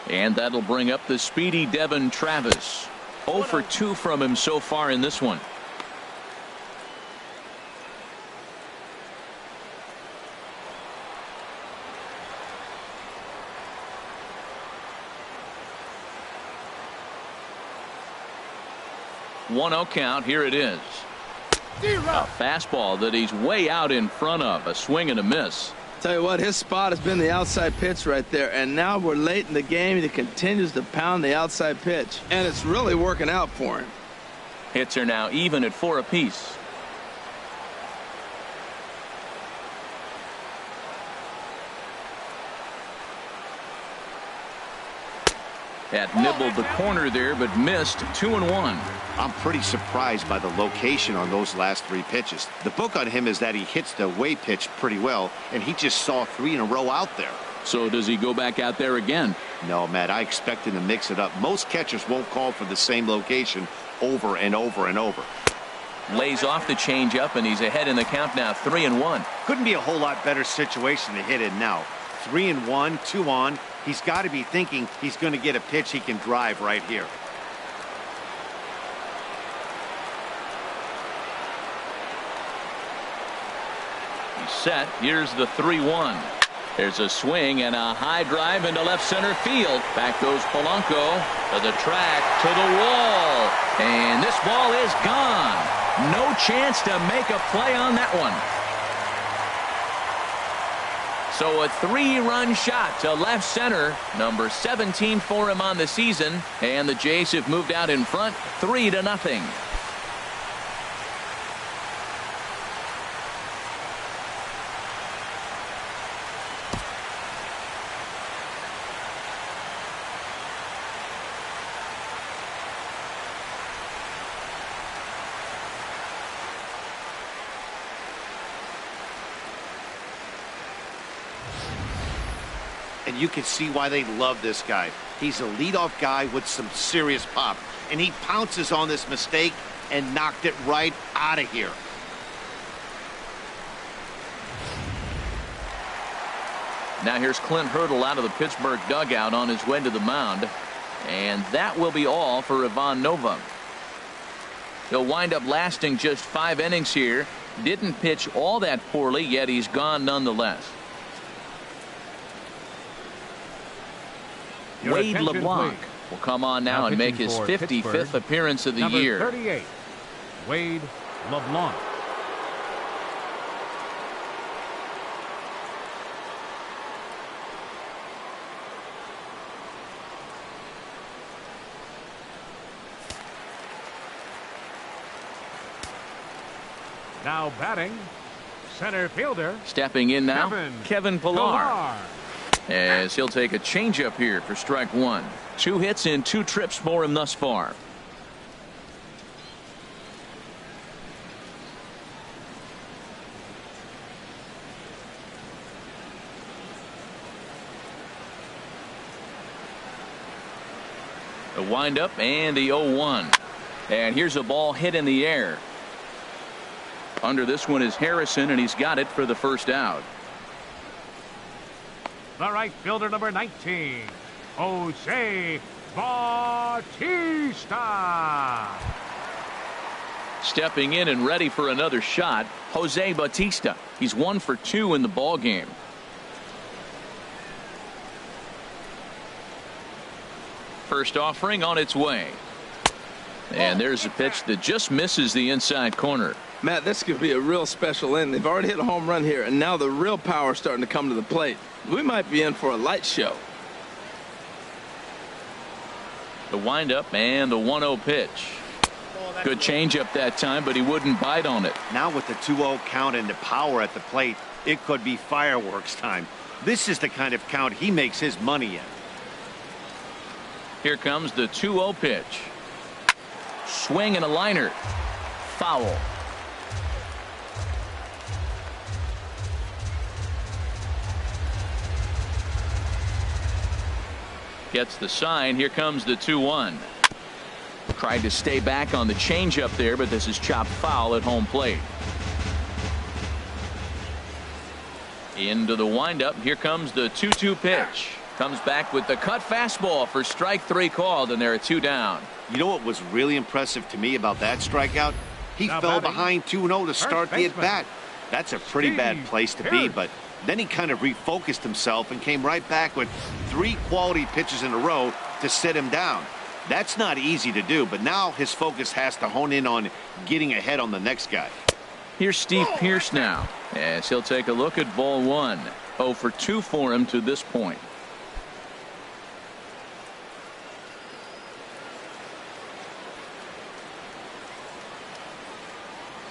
And that'll bring up the speedy Devin Travis. 0 for 2 from him so far in this one. One-0 count. Here it is. A fastball that he's way out in front of. A swing and a miss. Tell you what, his spot has been the outside pitch right there, and now we're late in the game. He continues to pound the outside pitch, and it's really working out for him. Hits are now even at 4 apiece. That nibbled the corner there, but missed. 2-1. I'm pretty surprised by the location on those last 3 pitches. The book on him is that he hits the away pitch pretty well, and he just saw 3 in a row out there. So does he go back out there again? No, Matt, I expect him to mix it up. Most catchers won't call for the same location over and over and over. Lays off the changeup, and he's ahead in the count now. 3-1. Couldn't be a whole lot better situation to hit in now. 3-1, 2 on. He's got to be thinking he's going to get a pitch he can drive right here. He's set. Here's the 3-1. There's a swing and a high drive into left center field. Back goes Polanco to the track, to the wall. And this ball is gone. No chance to make a play on that one. So a 3-run shot to left center. Number 17 for him on the season. And the Jays have moved out in front 3-0. And you can see why they love this guy. He's a leadoff guy with some serious pop. And he pounces on this mistake and knocked it right out of here. Now here's Clint Hurdle out of the Pittsburgh dugout on his way to the mound. And that will be all for Ivan Nova. He'll wind up lasting just 5 innings here. Didn't pitch all that poorly, yet he's gone nonetheless. Your Wade attention, LeBlanc please. will come on now and make his 55th appearance of the Number year. 38, Wade LeBlanc. Now batting, center fielder. Stepping in now, Kevin Pillar. As he'll take a changeup here for strike 1. 2 hits in 2 trips for him thus far. The windup and the 0-1. And here's a ball hit in the air. Under this one is Harrison, and he's got it for the first out. The right fielder, number 19, Jose Bautista. Stepping in and ready for another shot, Jose Bautista. He's 1 for 2 in the ball game. First offering on its way. And there's a pitch that just misses the inside corner. Matt, this could be a real special inning. They've already hit a home run here, and now the real power is starting to come to the plate. We might be in for a light show. The windup and the 1-0 pitch. Good changeup that time, but he wouldn't bite on it. Now with the 2-0 count and the power at the plate, it could be fireworks time. This is the kind of count he makes his money in. Here comes the 2-0 pitch. Swing and a liner. Foul. Gets the sign. Here comes the 2-1. Tried to stay back on the changeup there, but this is chopped foul at home plate. Into the windup. Here comes the 2-2 pitch. Comes back with the cut fastball for strike 3 called, and there are 2 down. You know what was really impressive to me about that strikeout? He fell behind 2-0 to start the at-bat. That's a pretty bad place to be, but then he kind of refocused himself and came right back with 3 quality pitches in a row to sit him down. That's not easy to do, but now his focus has to hone in on getting ahead on the next guy. Here's Steve Pearce now, as he'll take a look at ball 1. 0 for 2 for him to this point.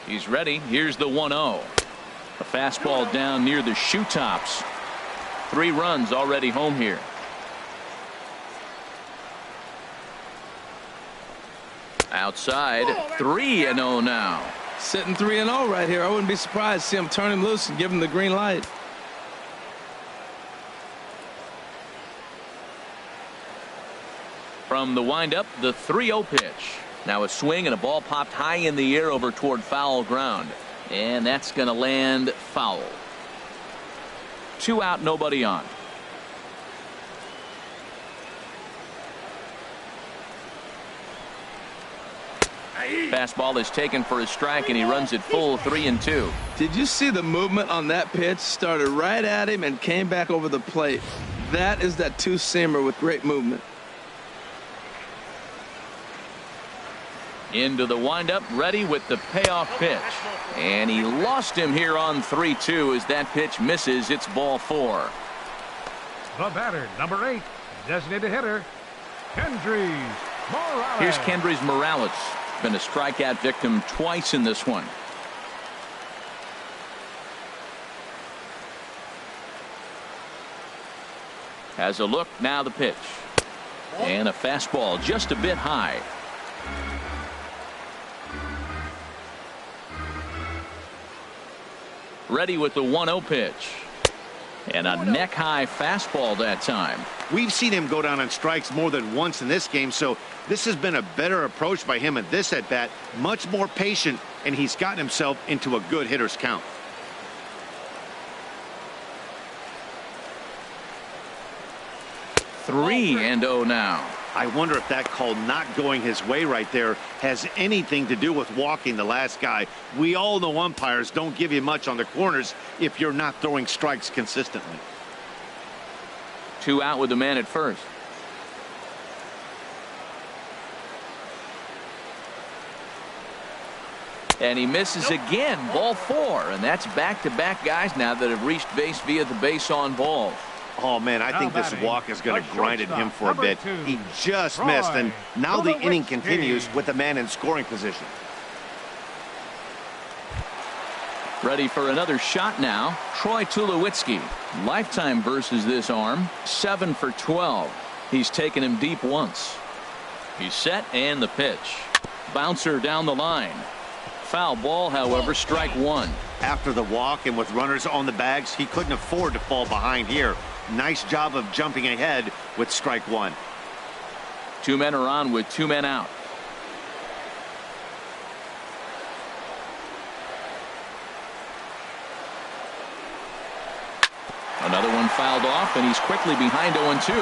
He's ready. Here's the 1-0. A fastball down near the shoe tops. 3 runs already home here. Outside, 3-0 now. Sitting 3-0 right here. I wouldn't be surprised to see him turn him loose and give him the green light. From the windup, the 3-0 pitch. Now a swing and a ball popped high in the air over toward foul ground. And that's going to land foul. 2 out, nobody on. Fastball is taken for a strike, and he runs it full 3-2. Did you see the movement on that pitch? Started right at him and came back over the plate. That is that 2-seamer with great movement. Into the windup, ready with the payoff pitch. And he lost him here on 3-2 as that pitch misses. It's ball 4. The batter, number 8, designated hitter, Kendrys Morales. Here's Kendrys Morales. Been a strikeout victim twice in this one. Has a look, now the pitch. And a fastball just a bit high. Ready with the 1-0 pitch. And a neck-high fastball that time. We've seen him go down on strikes more than once in this game, so this has been a better approach by him at this at-bat. Much more patient, and he's gotten himself into a good hitter's count. Three and 0 now. I wonder if that call not going his way right there has anything to do with walking the last guy. We all know umpires don't give you much on the corners if you're not throwing strikes consistently. 2 out with the man at first. And he misses again. Ball 4. And that's back-to-back guys now that have reached base via the base on balls. Oh, man, I think this walk is going to grind at him for a bit. He just missed, and now the inning continues with the man in scoring position. Ready for another shot now. Troy Tulowitzki. Lifetime versus this arm. 7 for 12. He's taken him deep once. He's set, and the pitch. Bouncer down the line. Foul ball, however, strike 1. After the walk and with runners on the bags, he couldn't afford to fall behind here. Nice job of jumping ahead with strike 1. 2 men are on with 2 men out. Another one fouled off, and he's quickly behind 0-2.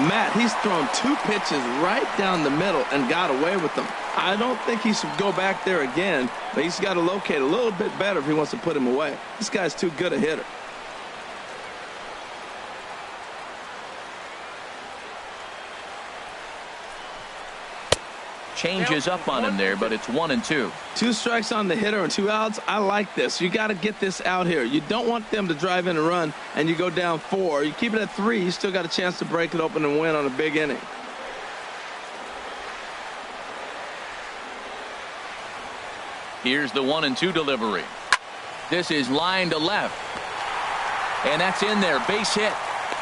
Matt, he's thrown 2 pitches right down the middle and got away with them. I don't think he should go back there again, but he's got to locate a little bit better if he wants to put him away. This guy's too good a hitter. Changes up on him there, but it's 1-2. 2 strikes on the hitter and 2 outs. I like this. You got to get this out here. You don't want them to drive in and run and you go down 4. You keep it at 3, you still got a chance to break it open and win on a big inning. Here's the 1-2 delivery. This is line to left. And that's in there. Base hit.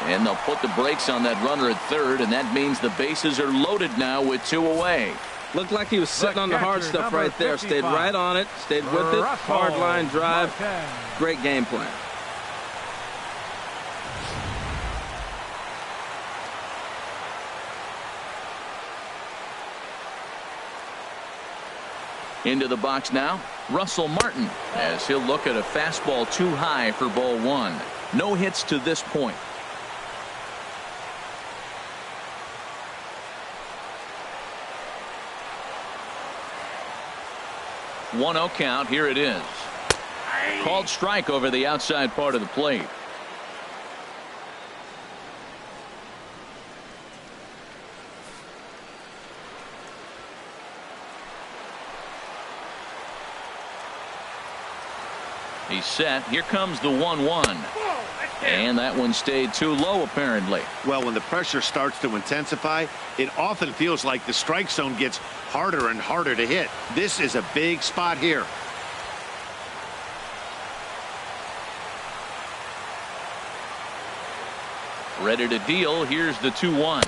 And they'll put the brakes on that runner at third, and that means the bases are loaded now with 2 away. Looked like he was sitting on the hard stuff right there. Stayed right on it. Stayed with it. Hard line drive. Great game plan. Into the box now, Russell Martin, as he'll look at a fastball too high for ball 1. No hits to this point. 1-0 count. Here it is. Called strike over the outside part of the plate. He's set. Here comes the 1-1. And that one stayed too low, apparently. Well, when the pressure starts to intensify, it often feels like the strike zone gets harder and harder to hit. This is a big spot here. Ready to deal. Here's the 2-1.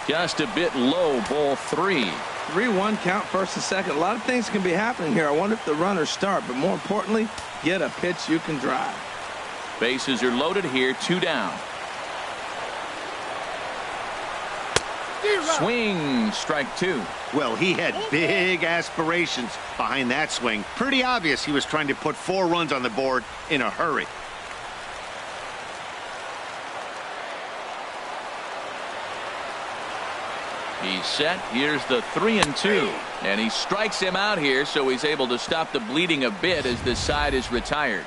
Just a bit low, ball 3. 3-1 count, first and second. A lot of things can be happening here. I wonder if the runners start, but more importantly, get a pitch you can drive. Bases are loaded here. 2 down. Swing, strike 2. Well, he had big aspirations behind that swing. Pretty obvious he was trying to put 4 runs on the board in a hurry. He's set. Here's the 3-2. And he strikes him out here, so he's able to stop the bleeding a bit as this side is retired.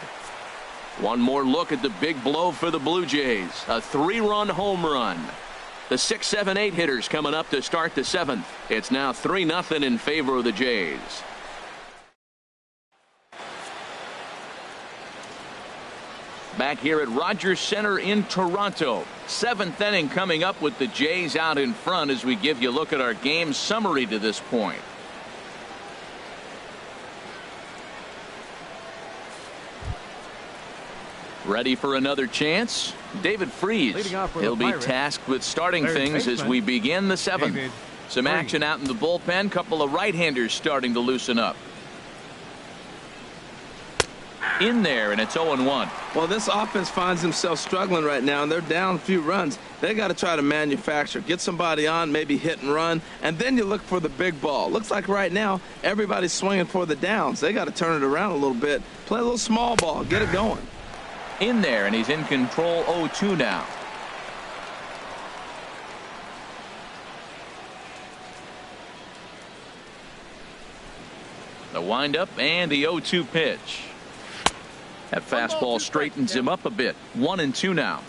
One more look at the big blow for the Blue Jays. A 3-run home run. The 6, 7, 8 hitters coming up to start the 7th. It's now 3-0 in favor of the Jays. Back here at Rogers Center in Toronto. 7th inning coming up with the Jays out in front as we give you a look at our game summary to this point. Ready for another chance? David Freese. He'll be tasked with starting things as we begin the 7th. Some action out in the bullpen. Couple of right-handers starting to loosen up. In there, and it's 0-1. Well, this offense finds themselves struggling right now, and they're down a few runs. They got to try to manufacture, get somebody on, maybe hit and run, and then you look for the big ball. Looks like right now everybody's swinging for the downs. They got to turn it around a little bit, play a little small ball, get it going. In there, and he's in control. 0-2 now. The windup and the 0-2 pitch. That fastball straightens him up a bit. 1-2 now.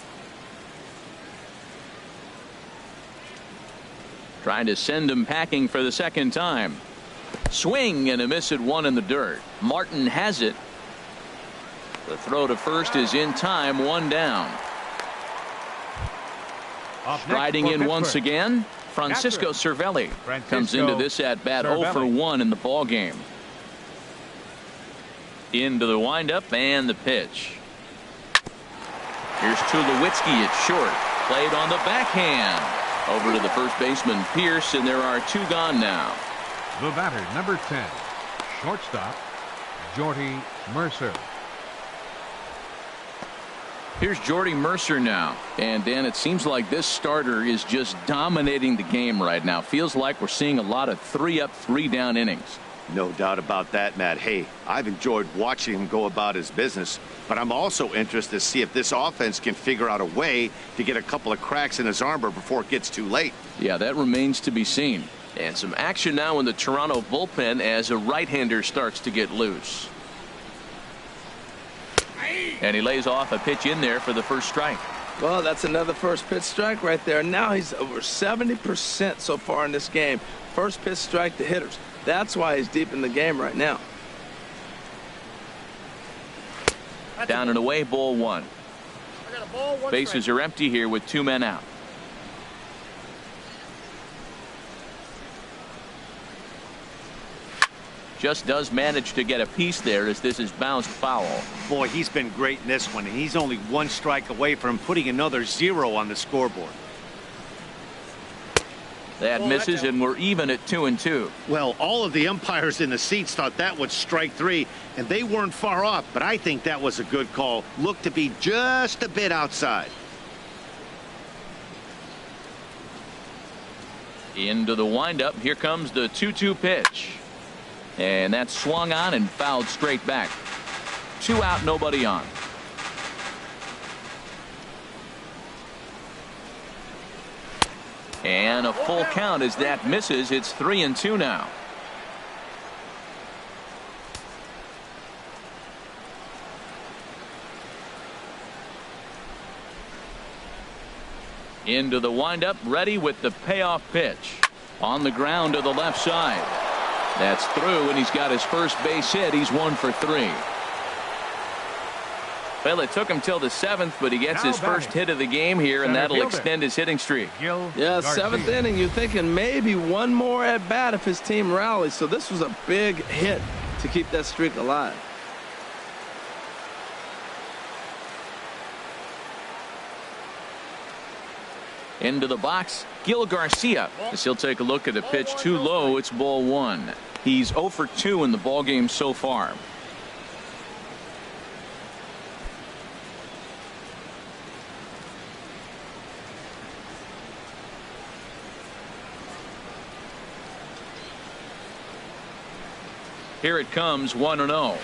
Trying to send him packing for the second time. Swing and a miss at 1 in the dirt. Martin has it. The throw to first is in time. 1 down. Striding in once again, Francisco Cervelli comes into this at bat 0 for 1 in the ball game. Into the windup and the pitch. Here's Tulowitzki at short. Played on the backhand. Over to the first baseman Pierce, and there are 2 gone now. The batter, number 10, shortstop, Jordy Mercer. Here's Jordy Mercer now. And Dan, it seems like this starter is just dominating the game right now. Feels like we're seeing a lot of 3-up, 3-down innings. No doubt about that, Matt. Hey, I've enjoyed watching him go about his business, but I'm also interested to see if this offense can figure out a way to get a couple of cracks in his armor before it gets too late. Yeah, that remains to be seen. And some action now in the Toronto bullpen as a right-hander starts to get loose. And he lays off a pitch in there for the first strike. Well, that's another first pitch strike right there. Now he's over 70% so far in this game. First pitch strike to hitters. That's why he's deep in the game right now. Down and away, ball 1. Bases are empty here with 2 men out. Just does manage to get a piece there as this is bounced foul. Boy, he's been great in this one, and he's only one strike away from putting another 0 on the scoreboard. That misses, and we're even at 2-2. Well, all of the umpires in the seats thought that was strike 3, and they weren't far off, but I think that was a good call. Looked to be just a bit outside. Into the windup. Here comes the 2-2 pitch. And that's swung on and fouled straight back. 2 out, nobody on. And a full count as that misses. It's 3-2 now. Into the windup, ready with the payoff pitch. On the ground to the left side. That's through, and he's got his first base hit. He's 1 for 3. Well, it took him till the 7th, but he gets his first hit of the game here, and that'll extend his hitting streak. Yeah, 7th inning. You're thinking maybe one more at bat if his team rallies. So this was a big hit to keep that streak alive. Into the box, Gil Garcia. As he'll take a look at a pitch too low. It's ball 1. He's 0 for 2 in the ballgame so far. Here it comes, 1-0.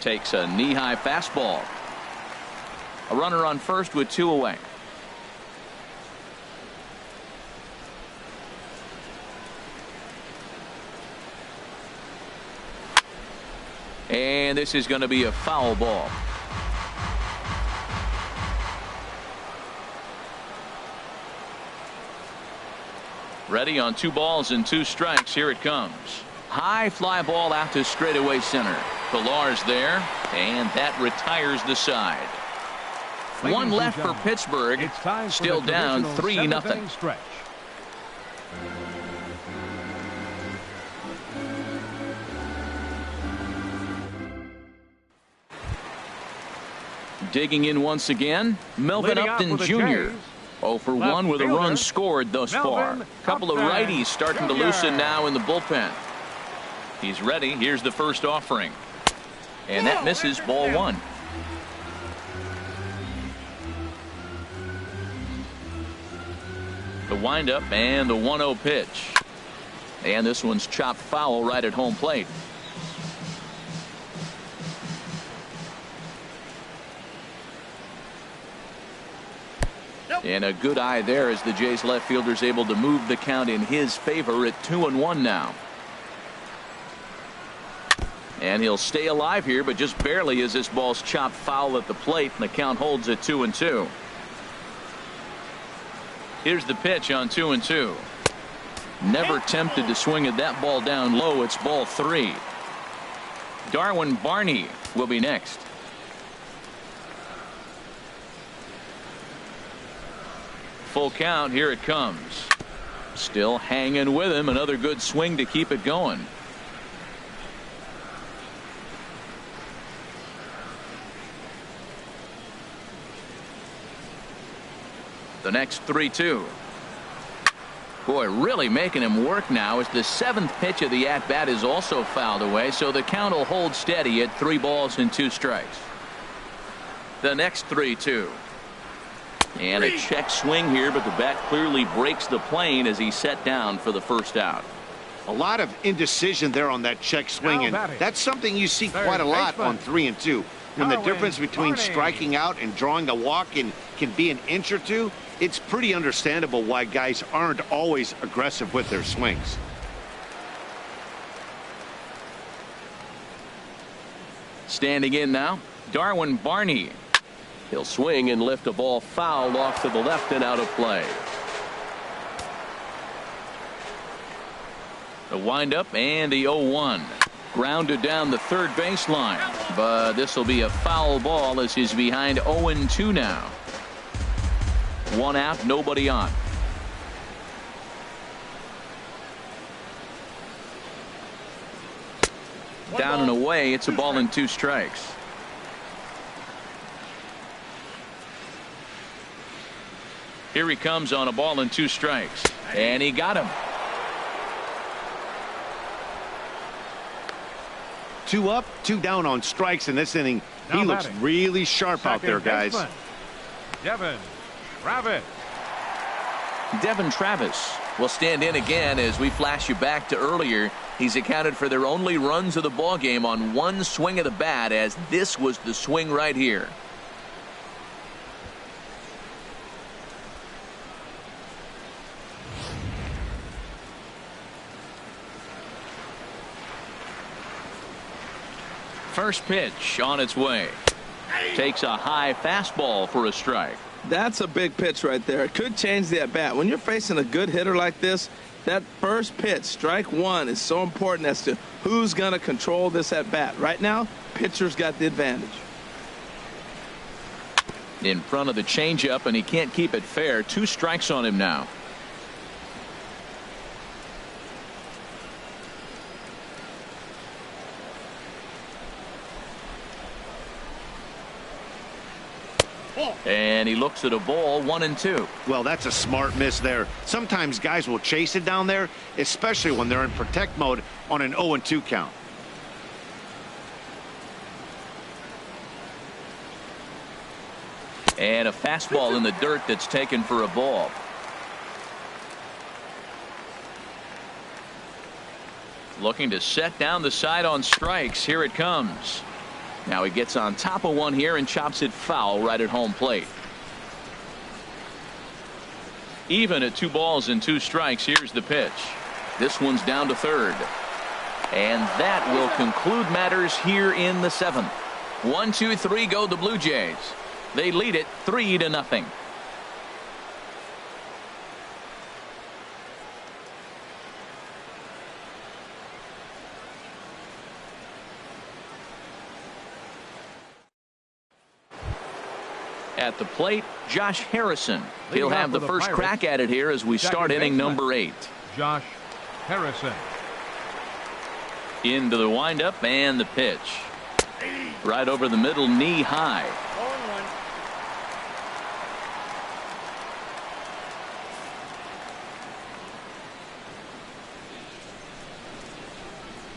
Takes a knee-high fastball. A runner on first with 2 away. And this is going to be a foul ball. Ready on 2 balls and 2 strikes. Here it comes. High fly ball out to straightaway center. Pilar's there, and that retires the side. 1 left for Pittsburgh. Still down 3-0. Stretch. Digging in once again, Melvin Upton Jr. 0 for 1 with a run scored thus far. Couple of righties starting to loosen now in the bullpen. He's ready. Here's the first offering. And that misses, ball 1. The windup and the 1-0 pitch. And this one's chopped foul right at home plate. And a good eye there as the Jays left fielder's able to move the count in his favor at 2-1 now. And he'll stay alive here, but just barely as this ball's chopped foul at the plate, and the count holds at 2-2. Here's the pitch on 2-2. Never tempted to swing at that ball down low. It's ball 3. Darwin Barney will be next. Full count. Here it comes. Still hanging with him. Another good swing to keep it going. The next 3-2. Boy, really making him work now as the 7th pitch of the at-bat is also fouled away, so the count will hold steady at 3 balls and 2 strikes. The next 3-2. And a check swing here, but the bat clearly breaks the plane as he's set down for the first out. A lot of indecision there on that check swing, and that's something you see quite a lot on 3 and 2. When the difference between striking out and drawing a walk can be an inch or 2, it's pretty understandable why guys aren't always aggressive with their swings. Standing in now, Darwin Barney. He'll swing and lift a ball foul off to the left and out of play. The windup and the 0-1. Grounded down the third baseline. but this will be a foul ball as he's behind 0-2 now. 1 out, nobody on. Down and away, it's a ball and 2 strikes. Here he comes on a ball and 2 strikes, and he got him. 2 up, 2 down on strikes in this inning. Now He looks batting. really sharp out there, guys. Baseman, Devin Travis. Devin Travis will stand in again as we flash you back to earlier. He's accounted for their only runs of the ball game on 1 swing of the bat, as this was the swing right here. First pitch on its way. Takes a high fastball for a strike. That's a big pitch right there. It could change the at-bat. When you're facing a good hitter like this, that first pitch, strike 1, is so important as to who's going to control this at-bat. Right now, pitcher's got the advantage. In front of the changeup, and he can't keep it fair. 2 strikes on him now. And he looks at a ball, 1-2. Well, that's a smart miss there. Sometimes guys will chase it down there, especially when they're in protect mode on an 0-2 count. And a fastball in the dirt that's taken for a ball. Looking to set down the side on strikes. Here it comes. Now he gets on top of one here and chops it foul right at home plate. Even at 2 balls and 2 strikes. Here's the pitch. This one's down to third. And that will conclude matters here in the 7th. 1-2-3 go the Blue Jays. They lead it 3-0. At the plate, Josh Harrison. He'll have the first crack at it here as we start inning number 8. Josh Harrison. Into the windup and the pitch. Right over the middle, knee high.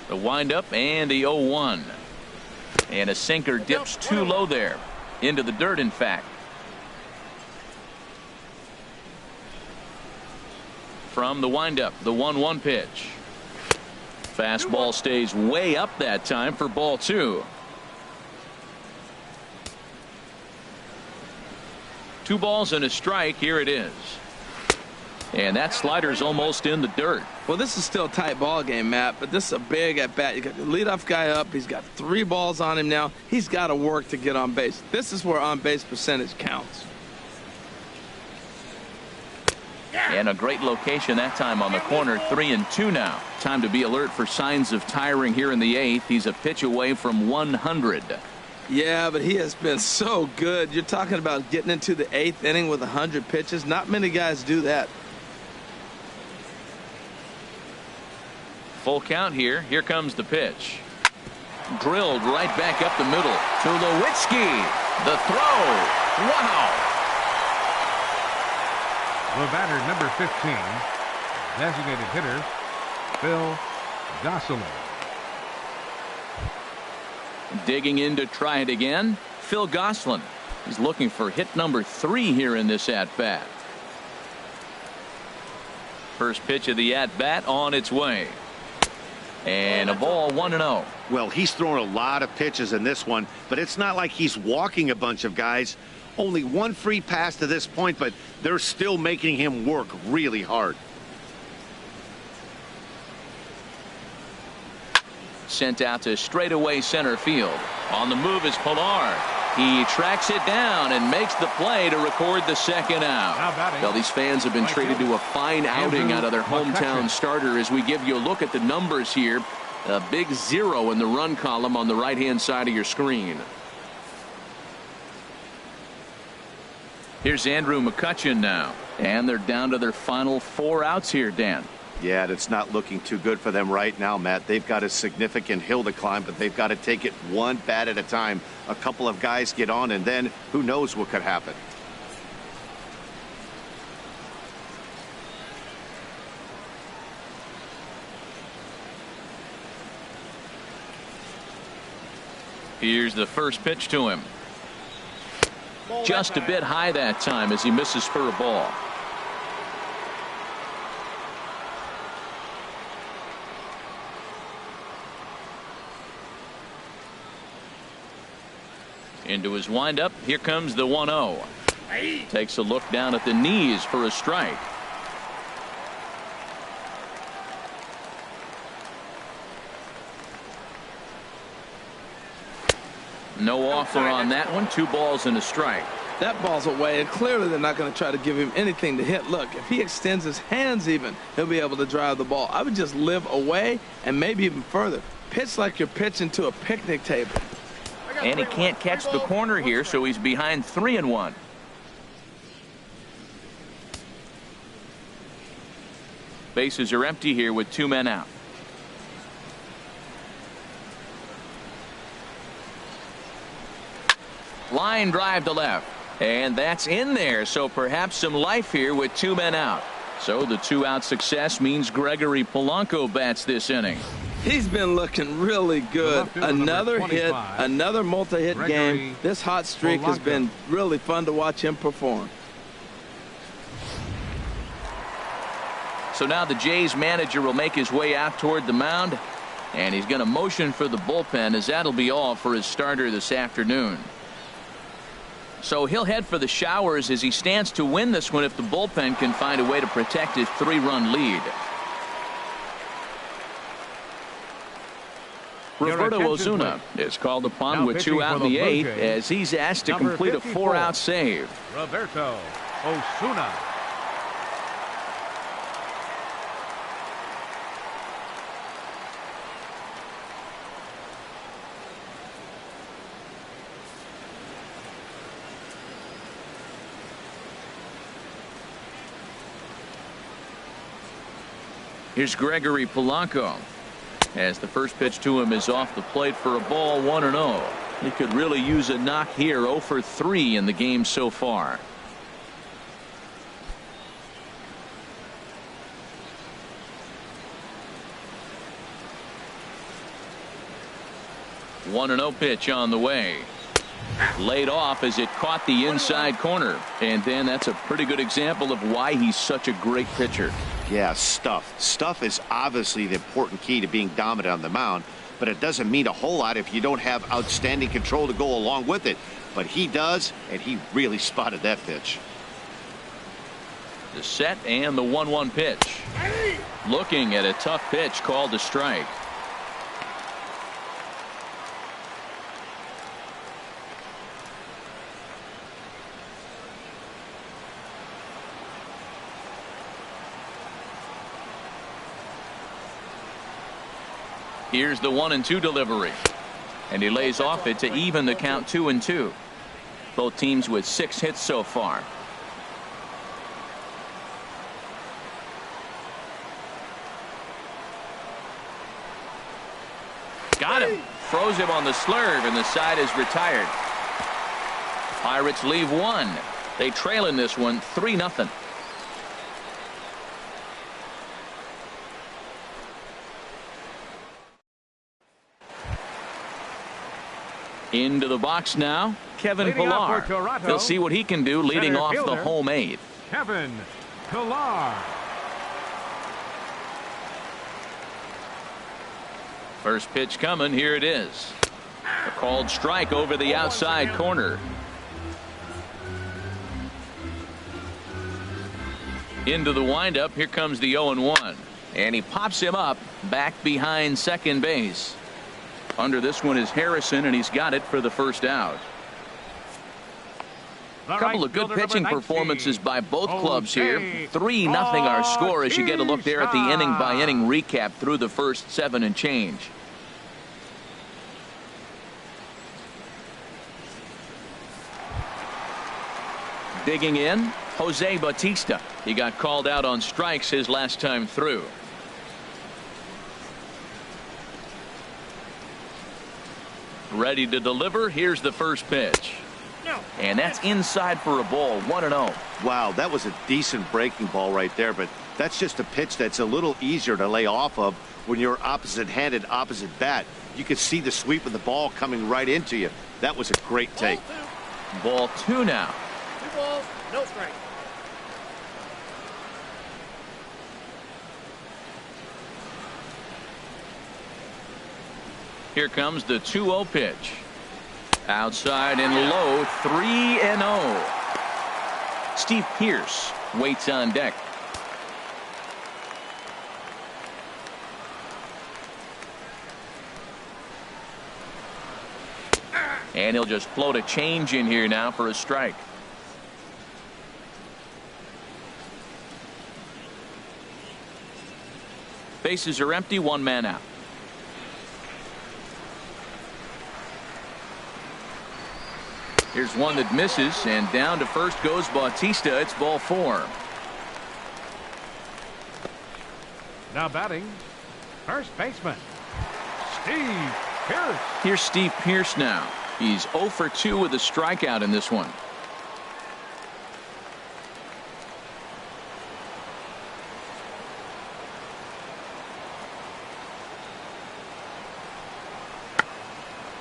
The windup and the 0-1. And a sinker dips too low there. Into the dirt, in fact. From the windup, the 1-1 pitch. Fastball stays way up that time for ball 2. 2 balls and a strike. Here it is. And that slider's almost in the dirt. Well, this is still a tight ball game, Matt, but this is a big at-bat. You got the leadoff guy up. He's got 3 balls on him now. He's got to work to get on base. This is where on-base percentage counts. And a great location that time on the corner. 3-2 now. Time to be alert for signs of tiring here in the 8th. He's a pitch away from 100. Yeah, but he has been so good. You're talking about getting into the 8th inning with 100 pitches. Not many guys do that. Full count here. Here comes the pitch. Drilled right back up the middle. Tulowitzki. The throw. Wow. The batter, number 15, designated hitter, Phil Gosselin. Digging in to try it again. Phil Gosselin. He's looking for hit number 3 here in this at-bat. First pitch of the at-bat on its way. And a ball, 1-0. Well, he's thrown a lot of pitches in this one, but it's not like he's walking a bunch of guys. Only 1 free pass to this point, but they're still making him work really hard. Sent out to straightaway center field. On the move is Pilar. He tracks it down and makes the play to record the second out. Well, these fans have been treated to a fine outing out of their hometown starter as we give you a look at the numbers here. A big 0 in the run column on the right-hand side of your screen. Here's Andrew McCutchen now. And they're down to their final 4 outs here, Dan. Yeah, it's not looking too good for them right now, Matt. They've got a significant hill to climb, but they've got to take it one bat at a time. A couple of guys get on, and then who knows what could happen. Here's the first pitch to him. Just a bit high that time as he misses for a ball. Into his windup. Here comes the 1-0. Takes a look down at the knees for a strike. No offer on that one. 2 balls and a strike. That ball's away, and clearly they're not going to try to give him anything to hit. Look, if he extends his hands even, he'll be able to drive the ball. I would just live away and maybe even further. Pitch like you're pitching to a picnic table. And he can't catch the corner here, so he's behind 3-1. Bases are empty here with 2 men out. Line drive to left. And that's in there, so perhaps some life here with 2 men out. So the 2-out success means Gregory Polanco bats this inning. He's been looking really good. Another hit, another multi-hit game. This hot streak has been really fun to watch him perform. So now the Jays manager will make his way out toward the mound, and he's going to motion for the bullpen, as that'll be all for his starter this afternoon. So he'll head for the showers as he stands to win this one if the bullpen can find a way to protect his 3-run lead. Roberto Ozuna is called upon with 2 out in the 8th as he's asked to complete a 4-out save. Roberto Ozuna. Here's Gregory Polanco as the first pitch to him is off the plate for a ball, 1-0. He could really use a knock here. 0 for 3 in the game so far. One 1-0 pitch on the way. Laid off as it caught the inside corner. And then that's a pretty good example of why he's such a great pitcher. Yeah, stuff. Stuff is obviously the important key to being dominant on the mound, but it doesn't mean a whole lot if you don't have outstanding control to go along with it. But he does, and he really spotted that pitch. The set and the 1-1 pitch. Looking at a tough pitch called a strike. Here's the 1-2 delivery, and he lays off it to even the count 2-2. Both teams with 6 hits so far. Got him. Throws him on the slurve, and the side is retired. Pirates leave 1. They trail in this one 3-0. Into the box now, Kevin Pillar. He'll see what he can do leading off the home 8th. Kevin Pillar. First pitch coming. Here it is. A called strike over the outside corner. Into the windup. Here comes the 0-1. And he pops him up back behind second base. Under this one is Harrison, and he's got it for the first out. A couple of good pitching performances by both clubs here. 3-0 our score as you get a look there at the inning-by-inning recap through the first 7 and change. Digging in, Jose Bautista. He got called out on strikes his last time through. Ready to deliver. Here's the first pitch. And that's inside for a ball. 1-0. Wow, that was a decent breaking ball right there, but that's just a pitch that's a little easier to lay off of when you're opposite-handed, opposite bat. You could see the sweep of the ball coming right into you. That was a great take. Ball 2 now. 2 balls, no strike. Here comes the 2-0 pitch. Outside and low, 3-0. Steve Pearce waits on deck. And he'll just float a change in here now for a strike. Bases are empty, 1 man out. Here's one that misses, and down to first goes Bautista. It's ball 4. Now batting, first baseman, Steve Pearce. Here's Steve Pearce now. He's 0 for 2 with a strikeout in this one.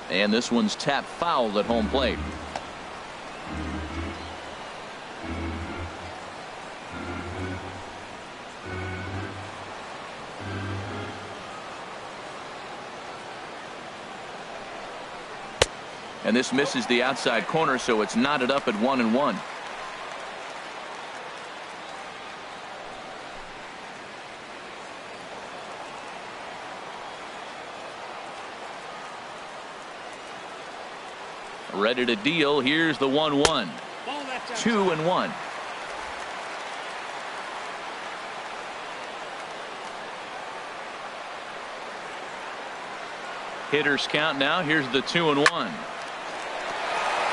And this one's tapped foul at home plate. And this misses the outside corner, so it's knotted up at 1-1. Ready to deal. Here's the 1-1. 2-1. Hitters count now. Here's the 2-1.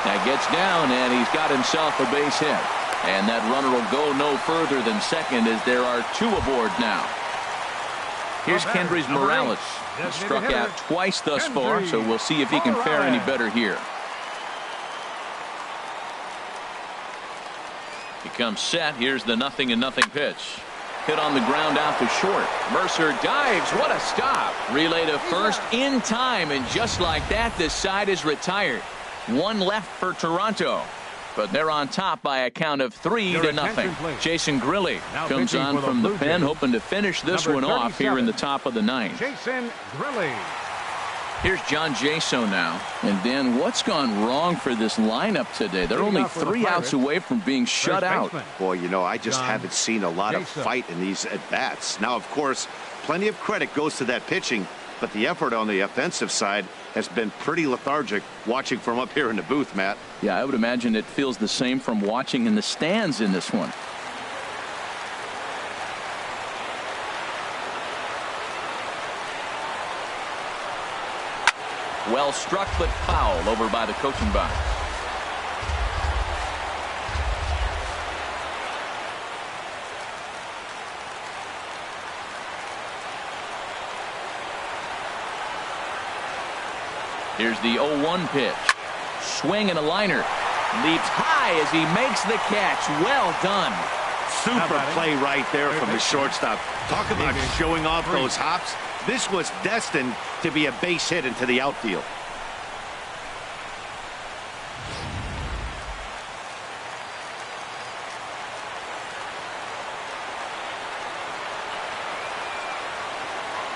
Now gets down, and he's got himself a base hit. And that runner will go no further than second, as there are 2 aboard now. Here's Kendrys Morales. He struck out twice thus far, so we'll see if he can fare any better here. He comes set. Here's the 0-0 pitch. Hit on the ground out to short. Mercer dives. What a stop. Relay to first in time, and just like that, this side is retired. 1 left for Toronto, but they're on top by a count of 3-0. Jason Grilli comes on from the pen, hoping to finish this one off here in the top of the 9th. Jason Grilli. Here's John Jaso now. And Dan, what's gone wrong for this lineup today? They're only 3 outs away from being shut out. Boy, you know, I just haven't seen a lot of fight in these at-bats. Now, of course, plenty of credit goes to that pitching, but the effort on the offensive side has been pretty lethargic watching from up here in the booth, Matt. Yeah, I would imagine it feels the same from watching in the stands in this one. Well struck, but foul over by the coaching box. Here's the 0-1 pitch. Swing and a liner. Leaps high as he makes the catch. Well done. Super play right there from the shortstop. Talk about showing off those hops. This was destined to be a base hit into the outfield.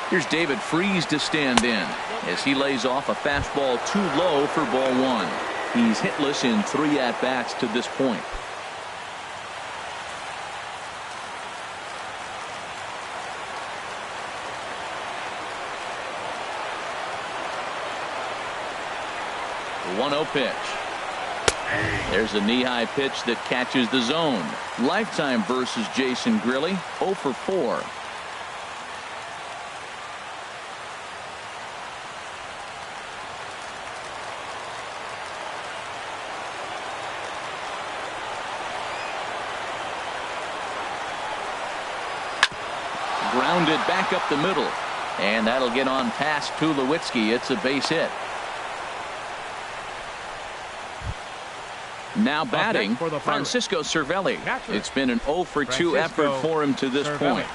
Here's David Freese to stand in as he lays off a fastball too low for ball 1. He's hitless in 3 at-bats to this point. The 1-0 pitch. There's a knee-high pitch that catches the zone. Lifetime versus Jason Grilli, 0 for 4. grounded back up the middle. And that'll get on past Tulowitzki. It's a base hit. Now batting, Francisco Cervelli. It's been an 0 for 2 effort for him to this point.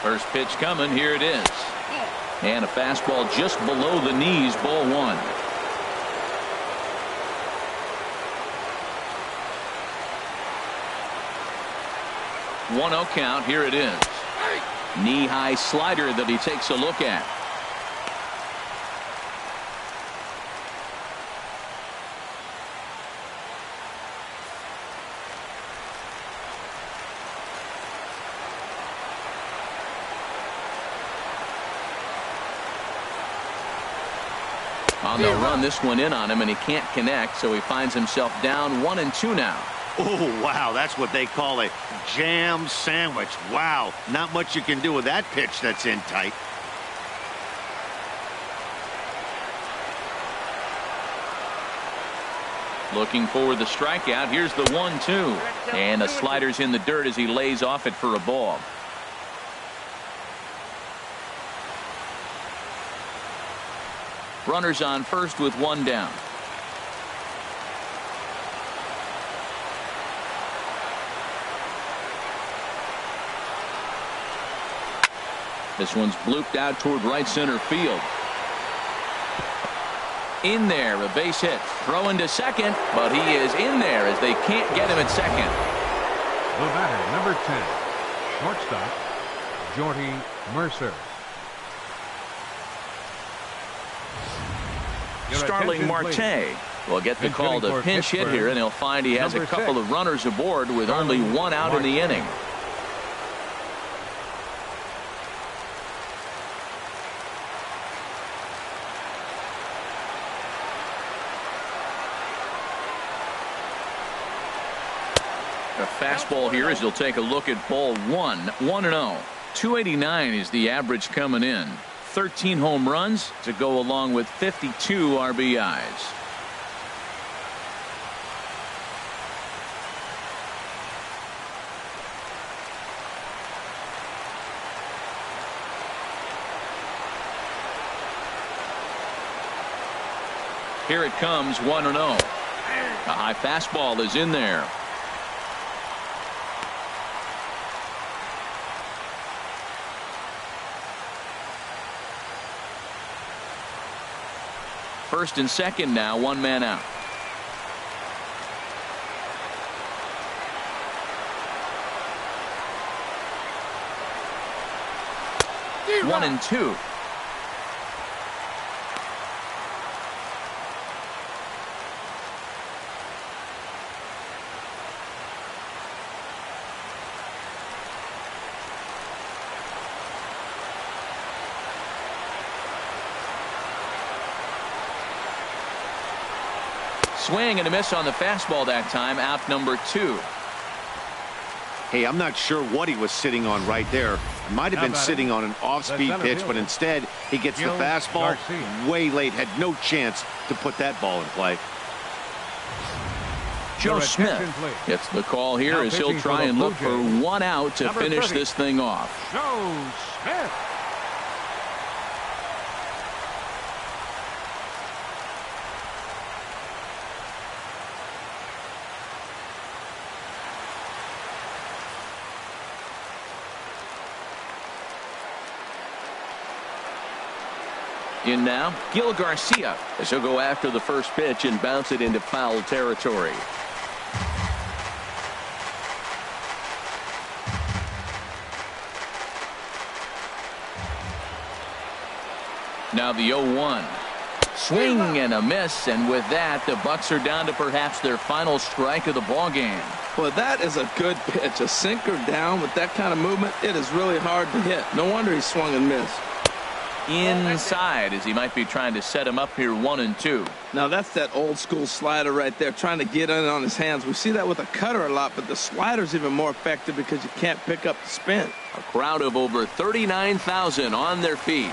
First pitch coming. Here it is. And a fastball just below the knees. Ball 1. 1-0 count. Here it is. Knee-high slider that he takes a look at. On the run, this one in on him, and he can't connect, so he finds himself down 1-2 now. Oh, wow, that's what they call a jam sandwich. Wow, not much you can do with that pitch that's in tight. Looking for the strikeout. Here's the 1-2. And the slider's in the dirt as he lays off it for a ball. Runners on first with 1 down. This one's blooped out toward right center field. In there, a base hit. Throwing to second, but he is in there as they can't get him at second. The batter, number 10, shortstop, Jordy Mercer. Starling Marte will get the call to pinch hit here, and he'll find he has a couple of runners aboard with only 1 out in the inning. A fastball here as he'll take a look at ball 1. 1-0. 289 is the average coming in. 13 home runs to go along with 52 RBIs. Here it comes, 1-0. A high fastball is in there. First and second now, 1 man out. One and 2. Swing and a miss on the fastball that time. Out number 2. Hey, I'm not sure what he was sitting on right there. It might have been sitting on an off-speed pitch, but instead he gets the fastball way late. Had no chance to put that ball in play. Joe Smith gets the call here as he'll try and look for 1 out to finish this thing off. Joe Smith. In now, Gil Garcia as he'll go after the first pitch and bounce it into foul territory. Now the 0-1. Swing and a miss, and with that the Bucks are down to perhaps their final strike of the ball game. Well, that is a good pitch. A sinker down with that kind of movement, it is really hard to hit. No wonder he swung and missed. Inside as he might be trying to set him up here 1-2. Now that's that old school slider right there, trying to get in on his hands. We see that with a cutter a lot, but the slider's even more effective because you can't pick up the spin. A crowd of over 39,000 on their feet.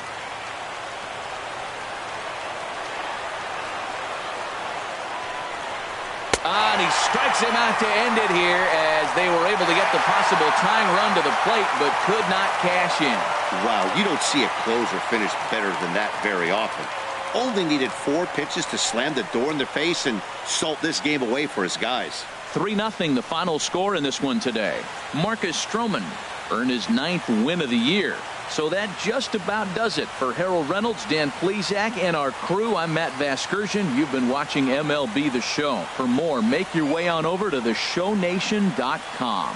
And he strikes him out to end it here as they were able to get the possible tying run to the plate but could not cash in. Wow, you don't see a closer finish better than that very often. Only needed 4 pitches to slam the door in their face and salt this game away for his guys. 3-0 the final score in this one today. Marcus Stroman earned his 9th win of the year. So that just about does it for Harold Reynolds, Dan Plesac, and our crew. I'm Matt Vasgersian. You've been watching MLB The Show. For more, make your way on over to theshownation.com.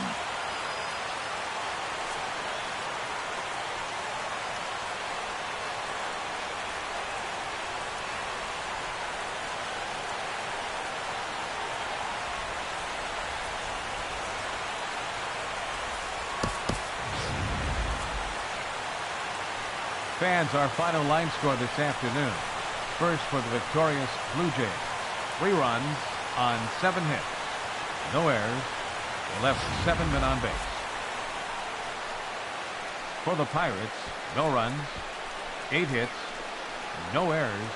Fans, our final line score this afternoon. First for the victorious Blue Jays. 3 runs on 7 hits. No errors. They left 7 men on base. For the Pirates, no runs, 8 hits, no errors.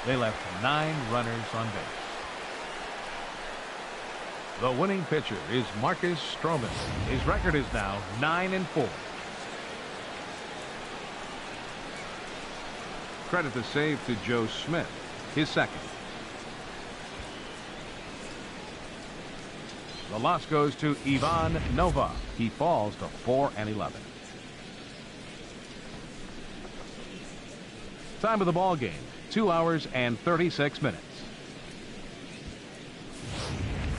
They left 9 runners on base. The winning pitcher is Marcus Stroman. His record is now 9-4. Credit the save to Joe Smith, his second. The loss goes to Ivan Nova. He falls to 4-11. Time of the ball game, 2 hours and 36 minutes.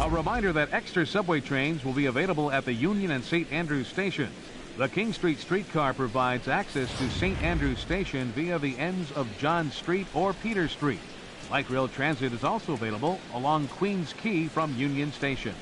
A reminder that extra subway trains will be available at the Union and St. Andrews stations. The King Street streetcar provides access to St. Andrews Station via the ends of John Street or Peter Street. Light rail transit is also available along Queens Quay from Union Station.